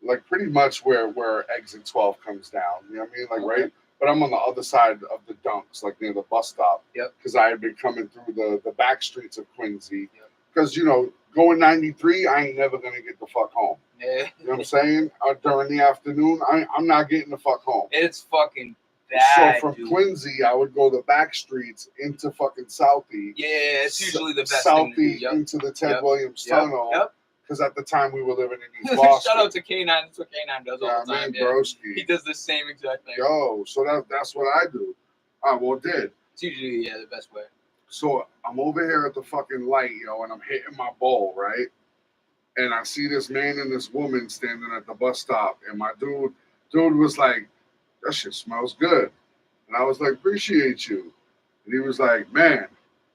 like pretty much where exit 12 comes down. You know what I mean? Like right. But I'm on the other side of the dumps, like near the bus stop. Yep. Because I had been coming through the back streets of Quincy. Because, you know, going 93, I ain't never going to get the fuck home. Yeah. You know what I'm saying? During the afternoon, I'm not getting the fuck home. It's fucking bad, so from Quincy, I would go the back streets into fucking Southie. Yeah, it's usually the best Southie thing to do. Into the Ted Williams Tunnel. Yep. Because at the time we were living in East Boston. Shout out to K9. That's what K9 does all the time. Broski. He does the same exact thing. Yo, so that's what I do. Did. It's usually, the best way. So I'm over here at the fucking light, yo, and I'm hitting my bowl, right? And I see this man and this woman standing at the bus stop. And my dude was like, that shit smells good. And I was like, appreciate you. And he was like, man,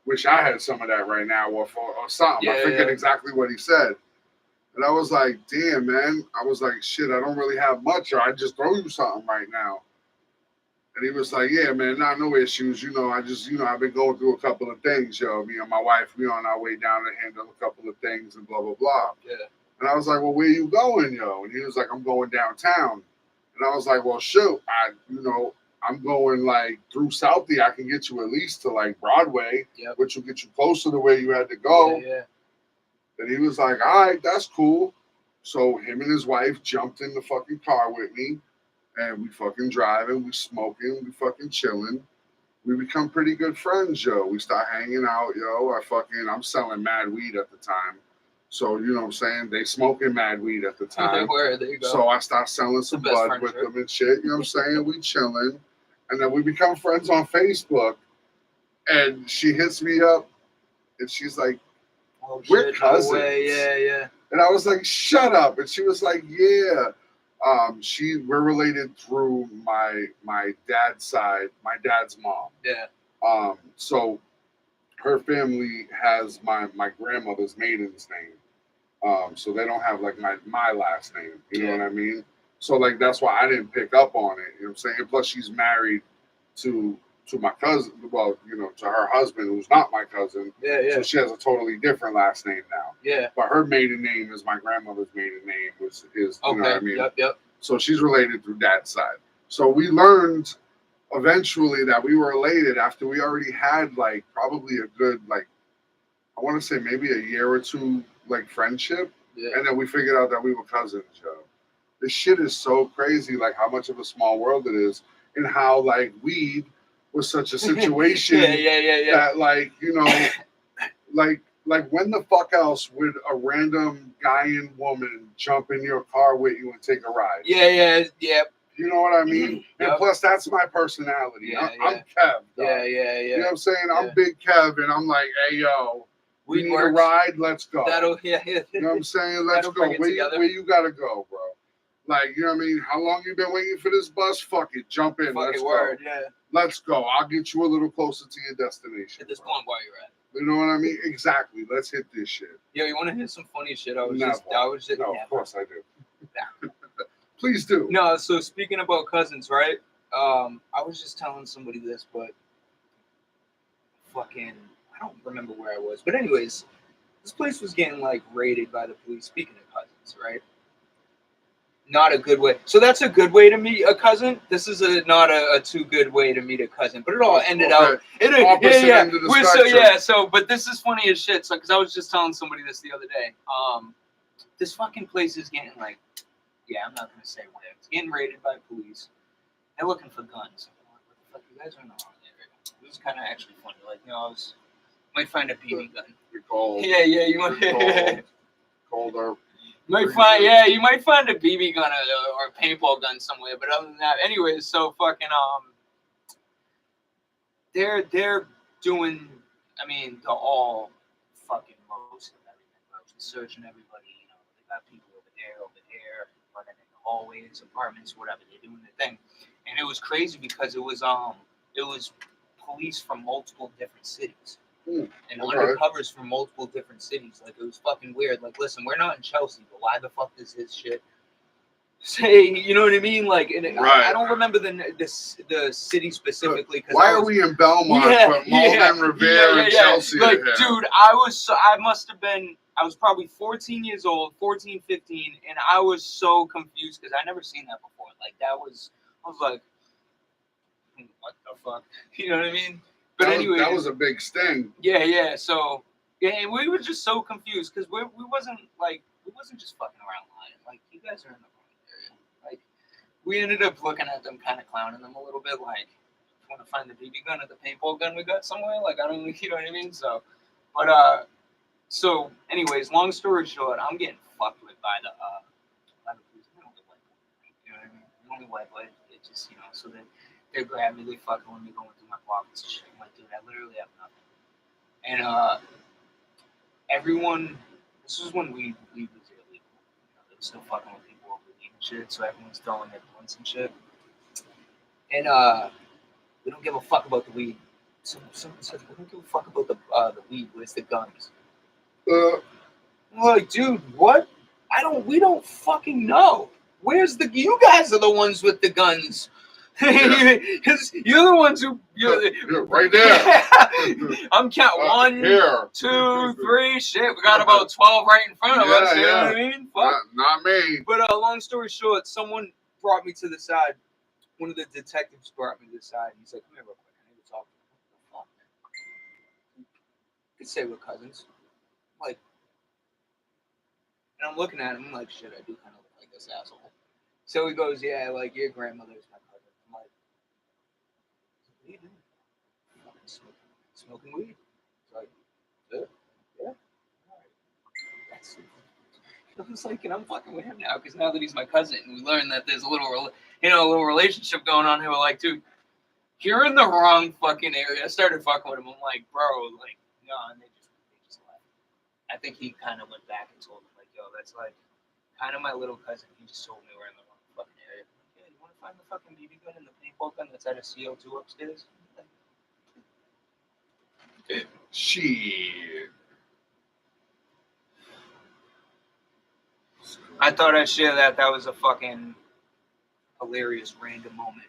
wish I had some of that right now or something. I forget exactly what he said. And I was like, damn, man. I was like, shit, I don't really have much, or I just throw you something right now. And he was like, yeah, man, no issues. You know, I've been going through a couple of things, yo. Me and my wife, we on our way down to handle a couple of things and blah, blah, blah. Yeah. And I was like, well, where you going, yo? And he was like, I'm going downtown. And I was like, well, shoot, I'm going like through Southie. I can get you at least to like Broadway, which will get you closer to where you had to go. Yeah. And he was like, all right, that's cool. So him and his wife jumped in the fucking car with me, and we fucking driving, we smoking, we fucking chilling. We become pretty good friends, yo. We start hanging out, yo. I'm selling mad weed at the time. So, you know what I'm saying? They smoking mad weed at the time. There you go. So I start selling some bud with them and shit. You know what I'm saying? We chilling. And then we become friends on Facebook. And she hits me up, and she's like, we're cousins. No way. Yeah. And I was like, shut up. And she was like, yeah. We're related through my dad's side, my dad's mom. Yeah. So her family has my grandmother's maiden's name. So they don't have like my last name. You know what I mean? So like that's why I didn't pick up on it. You know what I'm saying? Plus she's married to my cousin, well, to her husband, who's not my cousin. Yeah. So she has a totally different last name now. Yeah. But her maiden name is my grandmother's maiden name, is you know what I mean? Yep. So she's related through dad's side. So we learned eventually that we were related after we already had like probably a good, like, I want to say maybe a year or two, like friendship. Yeah. And then we figured out that we were cousins, yo. This shit is so crazy, like how much of a small world it is, and how like weed was such a situation that like, like when the fuck else would a random guy and woman jump in your car with you and take a ride? Yeah. You know what I mean? And plus that's my personality. I'm Kev. Dog. Yeah. You know what I'm saying? I'm Big Kev, and I'm like, hey yo, we need a ride, let's go. You know what I'm saying? Let's go. Where you gotta go, bro? Like, you know what I mean? How long you been waiting for this bus? Fuck it. Jump in. Let's go. Yeah. Let's go. I'll get you a little closer to your destination. At this point, where you're at. You know what I mean? Exactly. Let's hit this shit. Yo, you want to hear some funny shit? No, of course I do. Please do. No, so speaking about cousins, right? I was just telling somebody this, but I don't remember where I was. But anyways, this place was getting like raided by the police. Speaking of cousins, right? Not a good way. So that's a good way to meet a cousin. This is not a too good way to meet a cousin. But it all ended out. End of the So, but this is funny as shit. So, because I was just telling somebody this the other day. This fucking place is getting like, I'm not gonna say where. It's getting raided by police. They're looking for guns. What the Fuck, you guys are in the wrong area. It was kind of actually funny. Like, you know, might find a BB gun. You called. Yeah, you might. Called our. You might find a BB gun or a paintball gun somewhere. But other than that, anyways, so fucking they're doing. I mean, they're all fucking most of everything. Bro. Searching everybody. You know, they got people over there, running in the hallways, apartments, whatever. They're doing their thing, and it was crazy because it was police from multiple different cities. And undercovers from multiple different cities. Like, it was fucking weird. Like, listen, we're not in Chelsea, but why the fuck does this shit say, you know what I mean? Like, and I don't remember the city specifically. Why are we in Belmont, but Malden, Revere, and Chelsea? Like, dude, I was probably 14 years old, 14, 15, and I was so confused because I never seen that before. Like, I was like, what the fuck? You know what I mean? But anyway, that was a big sting. Yeah. So, and we were just so confused because we wasn't just fucking around lying. Like, you guys are in the wrong area. Like, we ended up looking at them, kind of clowning them a little bit. Like, want to find the BB gun or the paintball gun we got somewhere? Like, I don't, you know what I mean? So, but so anyways, long story short, I'm getting fucked with by the police. You know what I mean? The only white boy. It just, you know, so they grab me, they fucking with me, going through my pockets and shit. I'm like, dude, I literally have nothing. And everyone, this was when weed was illegal. You know, they were still fucking with people over weed and shit, so everyone's throwing their blunts and shit. And we don't give a fuck about the weed. Someone says, we don't give a fuck about the weed. Where's the guns? I'm like, dude, what? We don't fucking know. Where's you guys are the ones with the guns. Because you're the ones who you're right there. I'm counting 1, 2, 3. Shit, we got about 12 right in front of us. You know what I mean? Fuck. Not me. But long story short, someone brought me to the side. One of the detectives brought me to the side. He's like, "Come here, real quick. I need to talk to you." What the fuck, man? You could say we're cousins. Like, and I'm looking at him. I'm like, shit, I do kind of look like this asshole. So he goes, "Yeah, like your grandmother is my cousin." I'm like, "What are you doing?" Fucking smoking weed. It's like, yeah. All right. That's it. I was like, and I'm fucking with him now because now that he's my cousin, and we learned that there's a little relationship going on here. We're like, dude, you're in the wrong fucking area. I started fucking with him. I'm like, bro, like, no, and they just left. I think he kind of went back and told him, like, yo, that's like kind of my little cousin. He just told me we're in the wrong fucking area. Yeah, you want to find the fucking BB gun and the paintball gun that's at a CO2 upstairs? Shit. I thought I'd share that. That was a fucking hilarious random moment.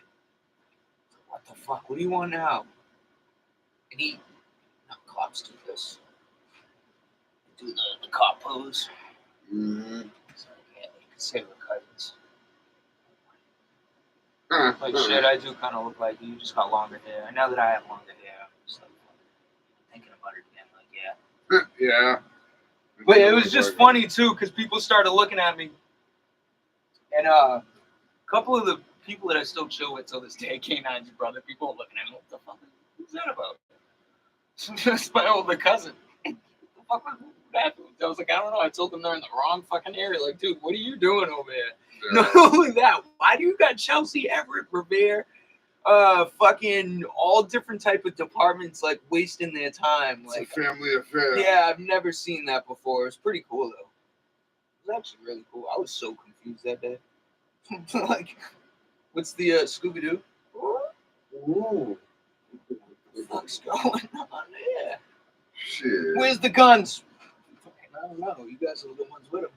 What the fuck? What do you want now? And cops do this. Do the cop pose. Mm-hmm. So, yeah, you can say we're cousins. Like, shit, I do kind of look like you. Just got longer hair. And now that I have longer hair, I'm just like thinking about it again. Like, yeah. Yeah. But it was just funny, too, because people started looking at me. And a couple of the people that I still chill with till this day, K9's brother, people are looking at me, what the fuck is that about? That's my older cousin. What the fuck was that? I was like, I don't know. I told them they're in the wrong fucking area. Like, dude, what are you doing over here? Yeah. Not only that, why do you got Chelsea, Everett, Revere, fucking all different type of departments like wasting their time? Like, it's a family affair. Yeah, I've never seen that before. It's pretty cool though. It was actually really cool. I was so confused that day. Like, what's the Scooby-Doo? Ooh. What the fuck's going on there? Shit. Where's the guns? I don't know. You guys are the ones with them.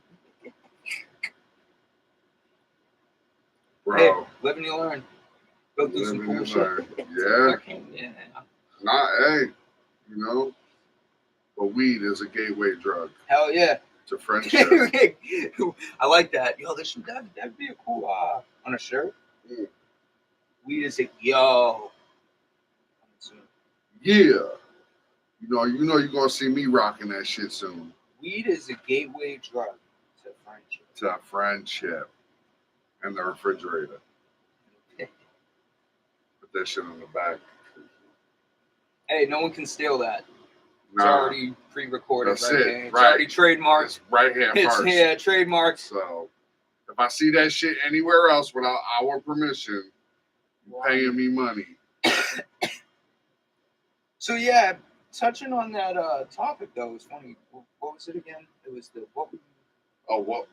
Bro. Hey, live and you learn. Go do some cool shit. Yeah. Hey, you know, but weed is a gateway drug. Hell yeah. To friendship. I like that. Yo, that'd be a cool on a shirt. Mm. Weed is a yo. Yeah. You know you're gonna see me rocking that shit soon. Weed is a gateway drug to friendship. To friendship. And the refrigerator. that shit on the back. Hey, no one can steal that. It's Nah, already pre-recorded. that's right it. here. It's Right. already trademarked. It's right here first. Yeah, trademarked. So if I see that shit anywhere else without our permission, you're paying me money. So yeah, touching on that topic though, it's funny. What was it again? It was the what?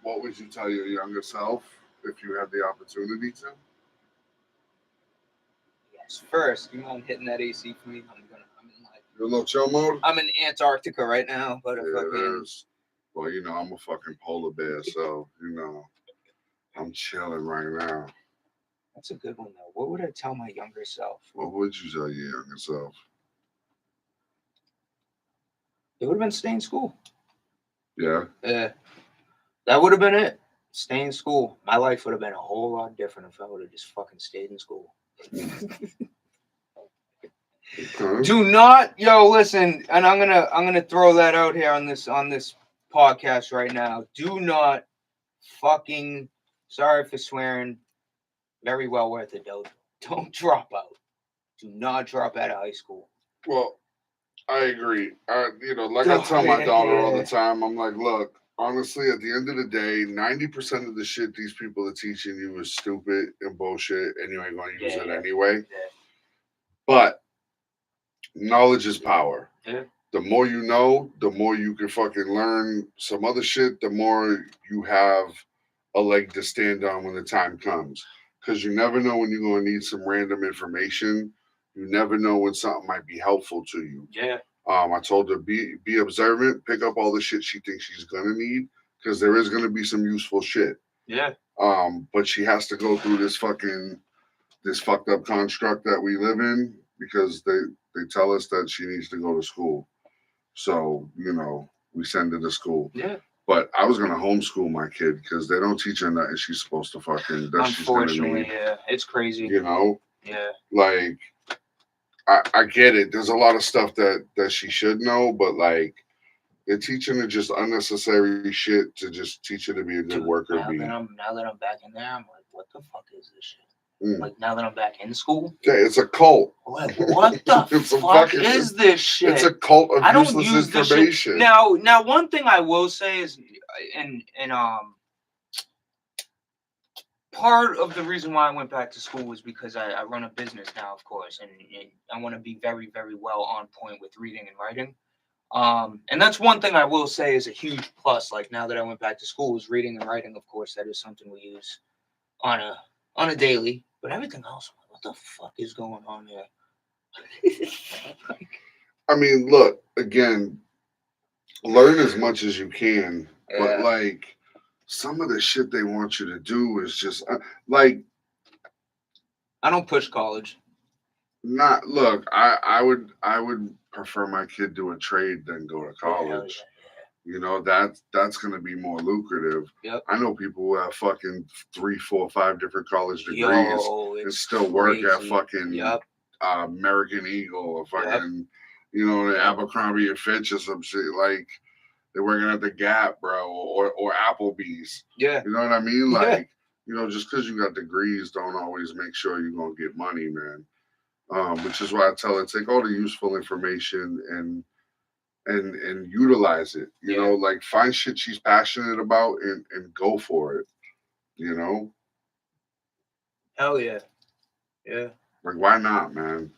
What would you tell your younger self if you had the opportunity to? Yes. First, you mind hitting that AC for me? I'm in like. You're a little chill mode. I'm in Antarctica right now, but well, you know, I'm a fucking polar bear, so you know, I'm chilling right now. That's a good one though. What would I tell my younger self? What would you tell your younger self? It would have been stay in school. Yeah. Yeah. That would have been it. Stay in school. My life would have been a whole lot different if I would have just fucking stayed in school. Do not, listen, and I'm gonna throw that out here on this podcast right now. Do not fucking, sorry for swearing, very well worth it though. Don't drop out. Do not drop out of high school. Well, I agree. I tell my daughter all the time, I'm like, look, honestly, at the end of the day, 90% of the shit these people are teaching you is stupid and bullshit, and you ain't going to use it anyway. Yeah. But knowledge is power. Yeah. The more you know, the more you can fucking learn some other shit, the more you have a leg to stand on when the time comes. Because you never know when you're going to need some random information. You never know when something might be helpful to you. Yeah. I told her be observant, pick up all the shit she thinks she's gonna need, because there is gonna be some useful shit. Yeah. But she has to go through this fucked up construct that we live in, because they tell us that she needs to go to school. So, we send her to school. Yeah. But I was gonna homeschool my kid because they don't teach her nothing she's supposed to fucking. Unfortunately, yeah, it's crazy. Yeah. Like. I get it. There's a lot of stuff that she should know, but like they're teaching her just unnecessary shit to just teach her to be a good worker. Now that I'm back in there, I'm like, what the fuck is this shit? Like now that I'm back in school, yeah, it's a cult. What the fuck is this shit? It's a cult of useless information. Now, one thing I will say is, and part of the reason why I went back to school was because I run a business now, of course, and I want to be very, very well on point with reading and writing. And that's one thing I will say is a huge plus. Like now that I went back to school, is reading and writing. Of course, that is something we use on a daily. But everything else, what the fuck is going on here? I mean, look, again, learn as much as you can, but like. Some of the shit they want you to do is just like. I don't push college. Look, I would prefer my kid do a trade than go to college. Yeah. That's going to be more lucrative. Yep. I know people who have fucking 3, 4, 5 different college degrees and still work at fucking American Eagle or fucking Abercrombie and Fitch or some shit like. They're working at the Gap, bro, or Applebee's. Yeah. You know what I mean? Like, just because you got degrees don't always make sure you're going to get money, man. Which is why I tell her, take all the useful information and utilize it. You know, like find shit she's passionate about and go for it. Hell yeah. Yeah. Like, why not, man?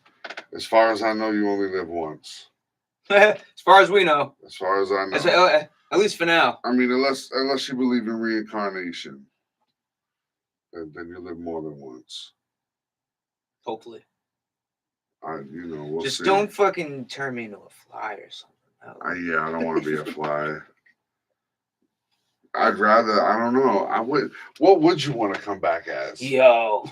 As far as I know, you only live once. As far as we know. As far as I know. At least for now. I mean, unless you believe in reincarnation, then you live more than once. Hopefully. We'll just see. Don't fucking turn me into a fly or something. I don't want to be a fly. I'd rather, I don't know. What would you want to come back as? Yo.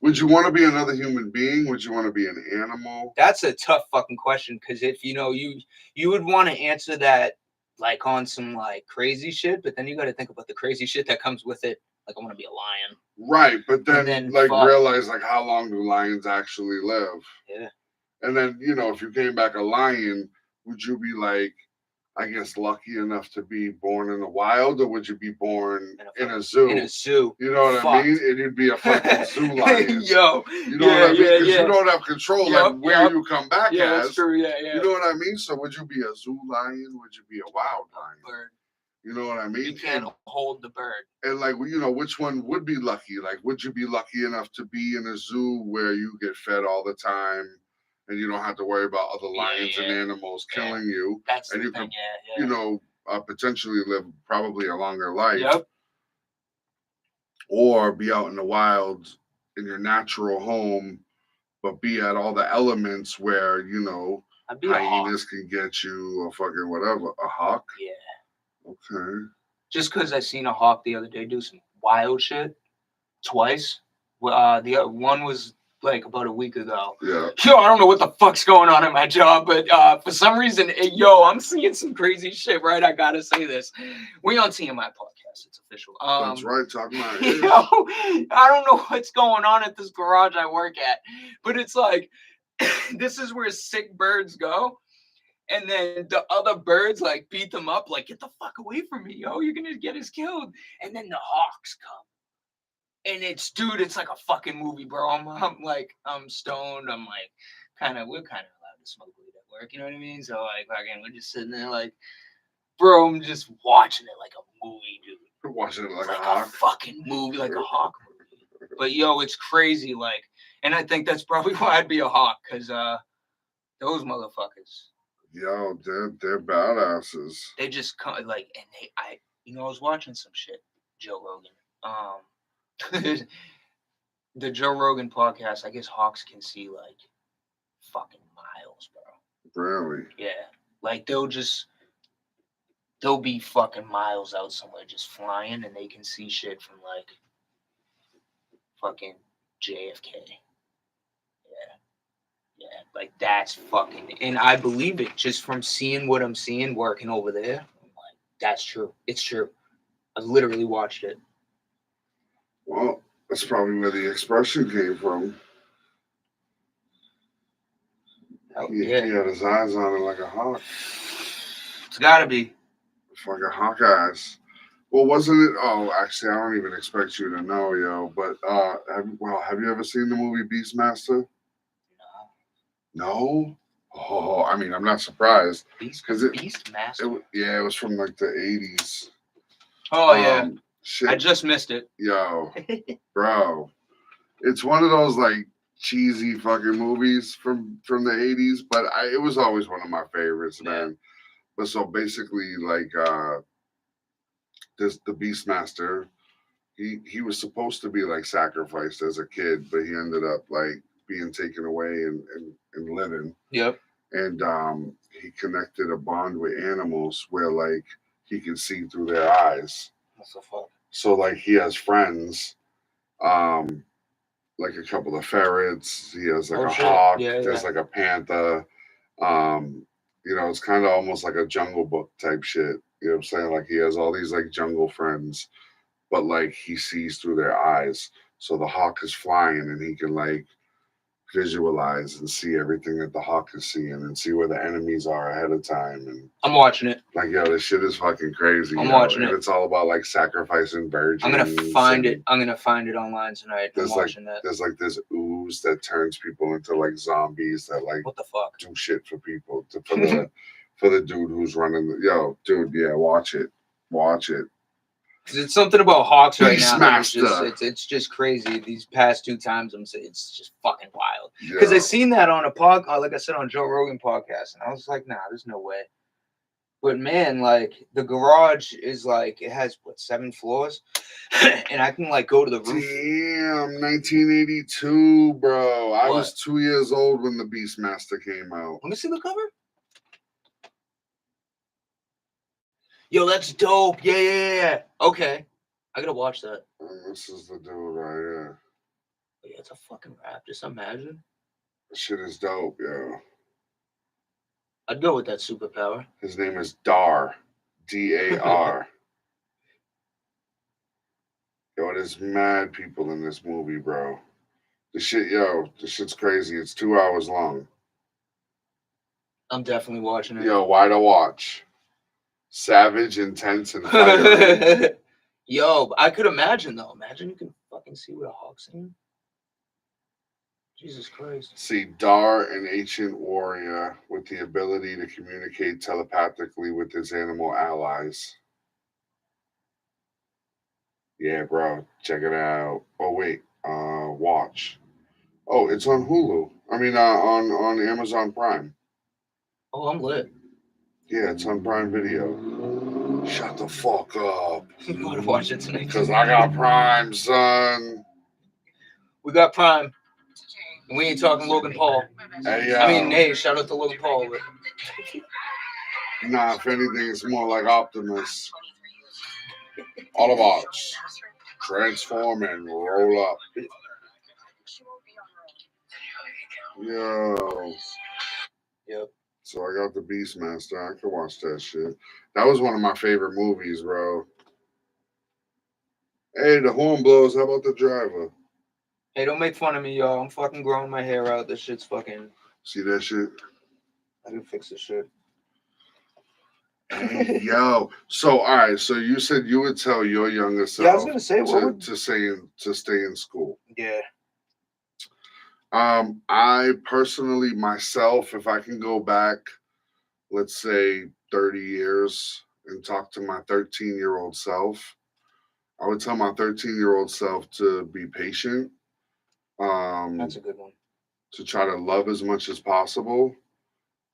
Would you want to be another human being? Would you want to be an animal? That's a tough fucking question, because if you would want to answer that like on some like crazy shit, but then you got to think about the crazy shit that comes with it. Like I want to be a lion. Right, but then like realize like how long do lions actually live? Yeah. And then if you came back a lion, would you be like I guess, lucky enough to be born in the wild, or would you be born in a zoo? In a zoo. You know what I mean? And you'd be a fucking zoo lion. Yo. You know what I mean? Because you don't have control, where you come back as. That's true. Yeah. You know what I mean? So would you be a zoo lion? Would you be a wild lion? Bird. You know what I mean? You can't hold the bird. And which one would be lucky? Like, would you be lucky enough to be in a zoo where you get fed all the time and you don't have to worry about other lions and animals killing you? That's and the you thing, could, potentially live probably a longer life. Yep. Or be out in the wild in your natural home, but be at all the elements where, hyenas can get you or fucking whatever. A hawk? Yeah. Okay. Just because I seen a hawk the other day do some wild shit twice. The other one was like about a week ago. Yeah. Yo, I don't know what the fuck's going on in my job, but for some reason, I'm seeing some crazy shit, right? I gotta say this. We on TMI Podcast. It's official. That's right. Talking about it. I don't know what's going on at this garage I work at, but it's like, this is where sick birds go. And then the other birds like beat them up, like, get the fuck away from me, yo. You're gonna get us killed. And then the hawks come. And it's like a fucking movie, bro. I'm stoned. I'm like, we're kind of allowed to smoke weed at work, you know what I mean? So like, fucking, we're just sitting there like, bro, I'm just watching it like a movie, dude. You're watching it like a hawk? Fucking movie, like a hawk movie. But yo, it's crazy, like, and I think that's probably why I'd be a hawk, because those motherfuckers. Yo, they're badasses. They just come like, and I was watching some shit, Joe Rogan. The Joe Rogan podcast, I guess hawks can see like fucking miles, bro. Really? Yeah. Like they'll be fucking miles out somewhere just flying, and they can see shit from like fucking JFK. Yeah, like that's fucking, and I believe it just from seeing what I'm seeing working over there. I'm like, that's true. It's true. I've literally watched it. Well, that's probably where the expression came from. He had his eyes on it like a hawk. It's gotta be. Fucking hawk eyes. Well, wasn't it? Oh, actually, I don't even expect you to know, yo. But have you ever seen the movie Beastmaster? No? Oh, I mean, I'm not surprised. Beastmaster? It was from like the 80s. Oh, yeah. Shit. I just missed it. Yo, bro. It's one of those like cheesy fucking movies from the 80s, but it was always one of my favorites, man. But so basically, like, the Beastmaster, he was supposed to be like sacrificed as a kid, but he ended up like being taken away and living. Yep. And he connected a bond with animals where like he can see through their eyes. That's so fun. So like he has friends, like a couple of ferrets. He has like a hawk. There's like a panther. It's kind of almost like a Jungle Book type shit. You know what I'm saying? Like he has all these like jungle friends, but like he sees through their eyes. So the hawk is flying and he can like visualize and see everything that the hawk is seeing and see where the enemies are ahead of time. And I'm watching it. Like, yo, this shit is fucking crazy. I'm watching it. It's all about like sacrificing virgins. I'm gonna find it. I'm gonna find it online tonight. I'm watching that. There's like this ooze that turns people into like zombies that like what the fuck do shit for people for the dude who's running the dude. Yeah, watch it. Because it's something about hawks right now. It's just crazy. These past 2 times, it's just fucking wild. Because I seen that on a like I said, on Joe Rogan podcast, and I was like, nah, there's no way. But man, like the garage is like, it has 7 floors, and I can like go to the roof. Damn, 1982, bro. I was 2 years old when the Beastmaster came out. Let me see the cover. Yo, that's dope. Yeah. Okay. I gotta watch that. This is the dude right here. Yeah, it's a fucking rap. Just imagine. This shit is dope, yo. I'd go with that superpower. His name is Dar. D-A-R. Yo, there's mad people in this movie, bro. This shit's crazy. It's 2 hours long. I'm definitely watching it. Yo, why to watch? savage, intense, and fiery. Yo, I could imagine though. Imagine you can fucking see what a hawk's saying. Jesus Christ. See, Dar, an ancient warrior with the ability to communicate telepathically with his animal allies. Yeah, bro, check it out. Oh wait, watch. Oh, it's on Hulu. I mean, on Amazon Prime. Oh, I'm lit. Yeah, it's on Prime Video. Shut the fuck up. You gotta watch it tonight. Because I got Prime, son. We got Prime. And we ain't talking Logan Paul. Hey, I mean, hey, shout out to Logan Paul. But... Nah, if anything, it's more like Optimus. Autobots, transform and roll up. Yo. Yep. So I got the Beastmaster. I could watch that shit. That was one of my favorite movies, bro. Hey, the horn blows. How about the driver? Hey, don't make fun of me, y'all. I'm fucking growing my hair out. This shit's fucking... See that shit? I can fix this shit. Hey, yo. So, all right. So you said you would tell your younger self I was gonna say, to stay in school. Yeah. I personally, myself, if I can go back, let's say 30 years and talk to my 13-year-old self, I would tell my 13-year-old self to be patient. That's a good one. To try to love as much as possible,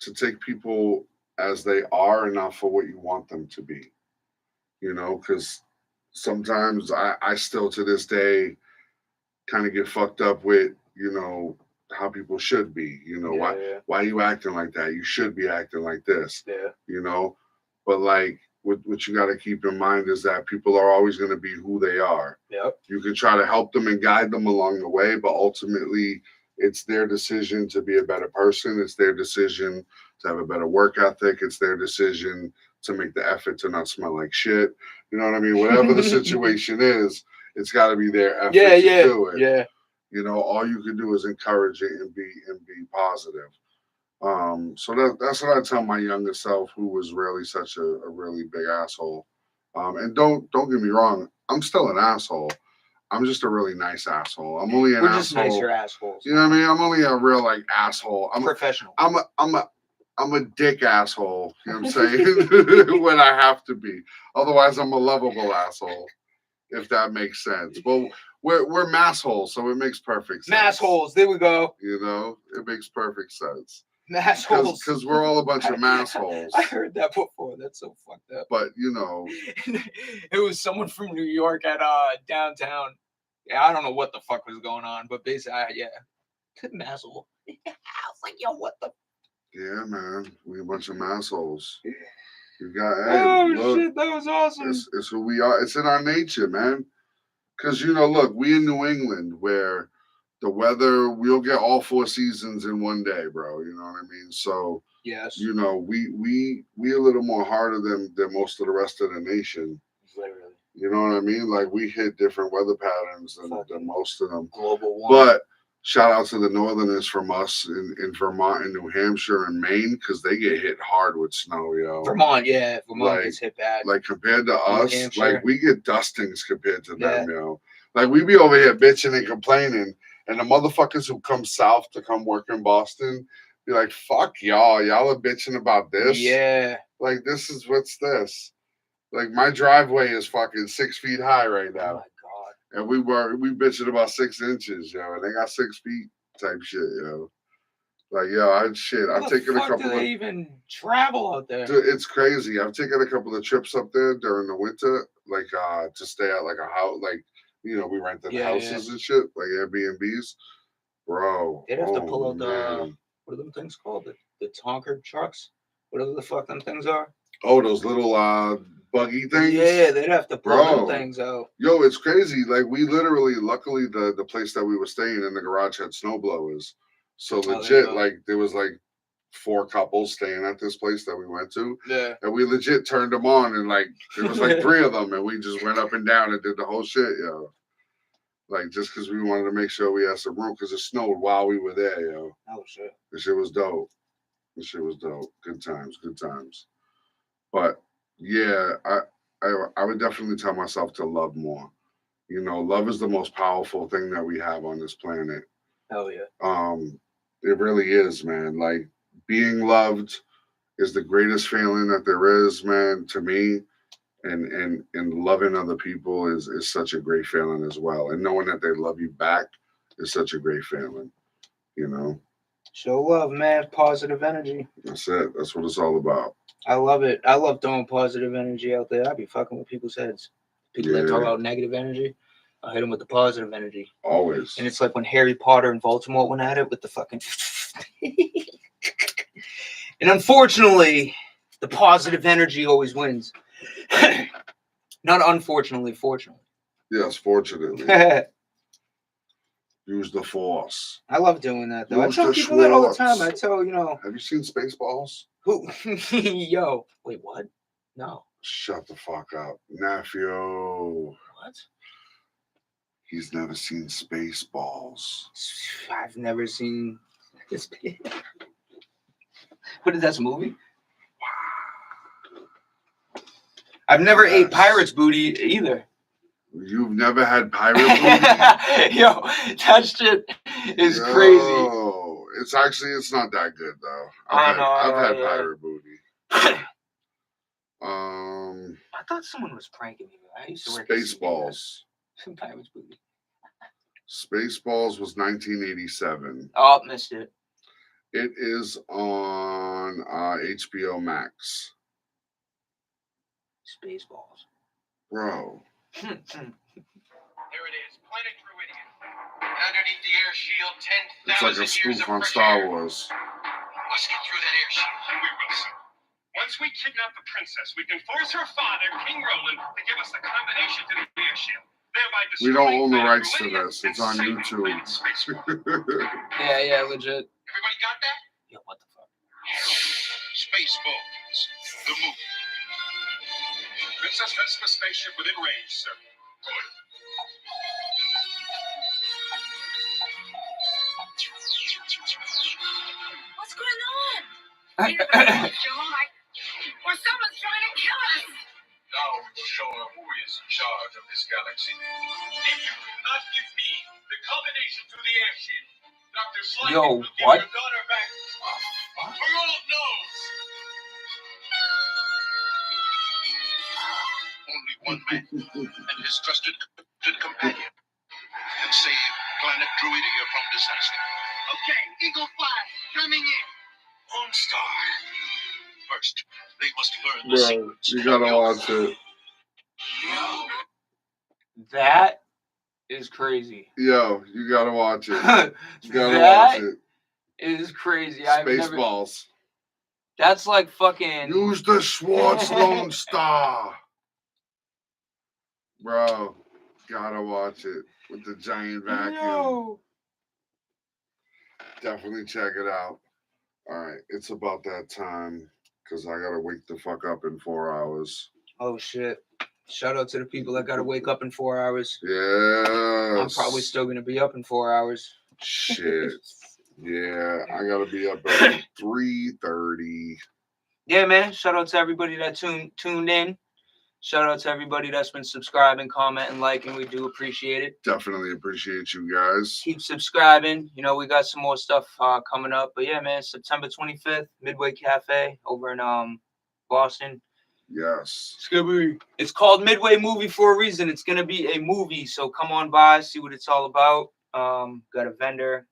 to take people as they are and not for what you want them to be. You know, because sometimes I still to this day kind of get fucked up with, you know, how people should be. You know, why are you acting like that? You should be acting like this. Yeah. You know, but like what you got to keep in mind is that people are always going to be who they are. Yep. You can try to help them and guide them along the way, but ultimately it's their decision to be a better person. It's their decision to have a better work ethic. It's their decision to make the effort to not smell like shit. You know what I mean? Whatever the situation is, it's got to be their effort to do it. Yeah. You know, all you can do is encourage it and be positive. So that's what I tell my younger self, who was really such a really big asshole. And don't get me wrong, I'm still an asshole. I'm just a really nice asshole. I'm only an We're asshole. just nicer assholes. You know what I mean? I'm only a real like asshole. I'm professional. I'm a dick asshole. You know what I'm saying? When I have to be. Otherwise, I'm a lovable asshole. If that makes sense. Well, we're massholes, so it makes perfect sense. Massholes. There we go. You know, it makes perfect sense. Massholes. Because we're all a bunch of massholes. I heard that before. That's so fucked up. But you know, it was someone from New York at downtown. Yeah, I don't know what the fuck was going on, but basically, masshole. I was like, yo, what the? Yeah, man, we a bunch of massholes. You got. Look, shit, that was awesome. It's who we are. It's in our nature, man. Because you know, look, we in New England where the weather, we'll get all 4 seasons in one day, bro. You know what I mean? So yes, you know, we a little more harder than most of the rest of the nation. Literally. You know what I mean? Like we hit different weather patterns than most of them. Global warming. But shout out to the northerners from us in Vermont and New Hampshire and Maine, because they get hit hard with snow, yo. Vermont gets hit bad. Like compared to us, Hampshire. like we get dustings compared to them, yo. Like we be over here bitching and complaining, and the motherfuckers who come south to come work in Boston be like, fuck y'all. Y'all are bitching about this. Yeah. Like what's this? Like my driveway is fucking 6 feet high right now. Oh my god. And we bitching about 6 inches, yo, and they got 6 feet type shit, yo. Like, yo, I've taken a couple do they even travel out there? Dude, it's crazy. I've taken a couple of trips up there during the winter, like to stay at like a house, like, you know, we rented houses and shit, like Airbnbs. Bro. They'd have to pull out the, what are them things called? The Tonker trucks? Whatever the fuck them things are. Oh, those little buggy things? Yeah, they'd have to pull them things out. Yo, it's crazy. Like we literally, luckily the place that we were staying in, the garage had snow blowers. So legit, like there was like 4 couples staying at this place that we went to. Yeah. And we legit turned them on, and like there was like 3 of them, and we just went up and down and did the whole shit, yo. Like just because we wanted to make sure we had some room, because it snowed while we were there, yo. Oh shit. The shit was dope. Good times. But Yeah, I would definitely tell myself to love more. You know, love is the most powerful thing that we have on this planet. Hell yeah. It really is, man. Like being loved is the greatest feeling that there is, man, to me. And loving other people is such a great feeling as well. And knowing that they love you back is such a great feeling, you know. Show love, man. Positive energy. That's it. That's what it's all about. I love it. I love throwing positive energy out there. I be fucking with people's heads. People that talk about negative energy, I hit them with the positive energy. Always. And it's like when Harry Potter and Voldemort went at it with the fucking. And unfortunately, the positive energy always wins. Not unfortunately, fortunately. Yes, fortunately. Use the force. I love doing that, though. I tell people that all the time. I tell, Have you seen Spaceballs? Who? Yo. Wait, what? No. Shut the fuck up. Nephew. What? He's never seen Spaceballs. I've never seen this. What is that, a movie? I've never ate pirate's booty either. You've never had pirate booty? Yo, that shit is crazy. It's not that good though. I've had pirate booty. I thought someone was pranking me. I used to work Spaceballs. Pirate's booty. Spaceballs was 1987. Oh, missed it. It is on HBO Max. Spaceballs. Bro. Here it is, Planet Druidian. Underneath the air shield, 10,000 It's like a spoof on Star Wars. Let's get through that air shield. We will, sir. Once we kidnap the princess, we can force her father, King Roland, to give us the combination to the air shield. We don't own the rights to this. It's on YouTube. Yeah, legit. Everybody got that? Yo, what the fuck? Spaceballs, the movie. Princess Vespa spaceship within range, sir. Good. What's going on? Or someone's trying to kill us. Now we will show her who is in charge of this galaxy. If you do not give me the combination to the air shield, Dr. Slime will give your daughter back for old nose. Only one man and his trusted companion can save planet Druidia from disaster. Okay, Eagle Flash, coming in. Lone Star. First, they must learn the secrets. You gotta watch it. That is crazy. Yo, you gotta watch it. You gotta watch it. Is crazy. Spaceballs. That's like fucking. Use the Schwartz Lone Star. Bro, gotta watch it with the giant vacuum. No. Definitely check it out. All right, it's about that time because I gotta wake the fuck up in 4 hours. Oh shit! Shout out to the people that gotta wake up in 4 hours. Yeah. I'm probably still gonna be up in 4 hours. Shit. Yeah, I gotta be up at 3:30. Yeah, man. Shout out to everybody that tuned in. Shout out to everybody that's been subscribing, commenting, liking. We do appreciate it. Definitely appreciate you guys. Keep subscribing. We got some more stuff coming up. But yeah, man, September 25th, Midway Cafe over in Boston. Yes. It's called Midway Movie for a reason. It's gonna be a movie, so come on by, see what it's all about. Got a vendor,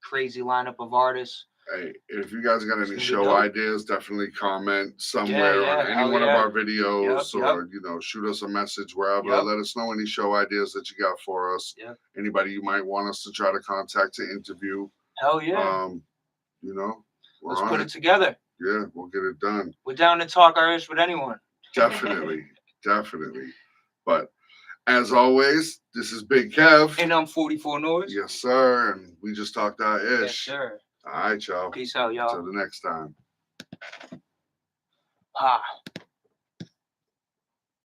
crazy lineup of artists. Hey, if you guys got any show ideas, definitely comment somewhere on any one of our videos or, shoot us a message wherever. Let us know any show ideas that you got for us. Yep. Anybody you might want us to try to contact to interview. Hell yeah. Let's put it together. Yeah, we'll get it done. We're down to talk Irish with anyone. Definitely. Definitely. But as always, this is Big Kev. And I'm 44Noise. Yes, sir. And we just talked our ish. Yes, sir. All right, y'all. Peace out, y'all. Till the next time. Ah.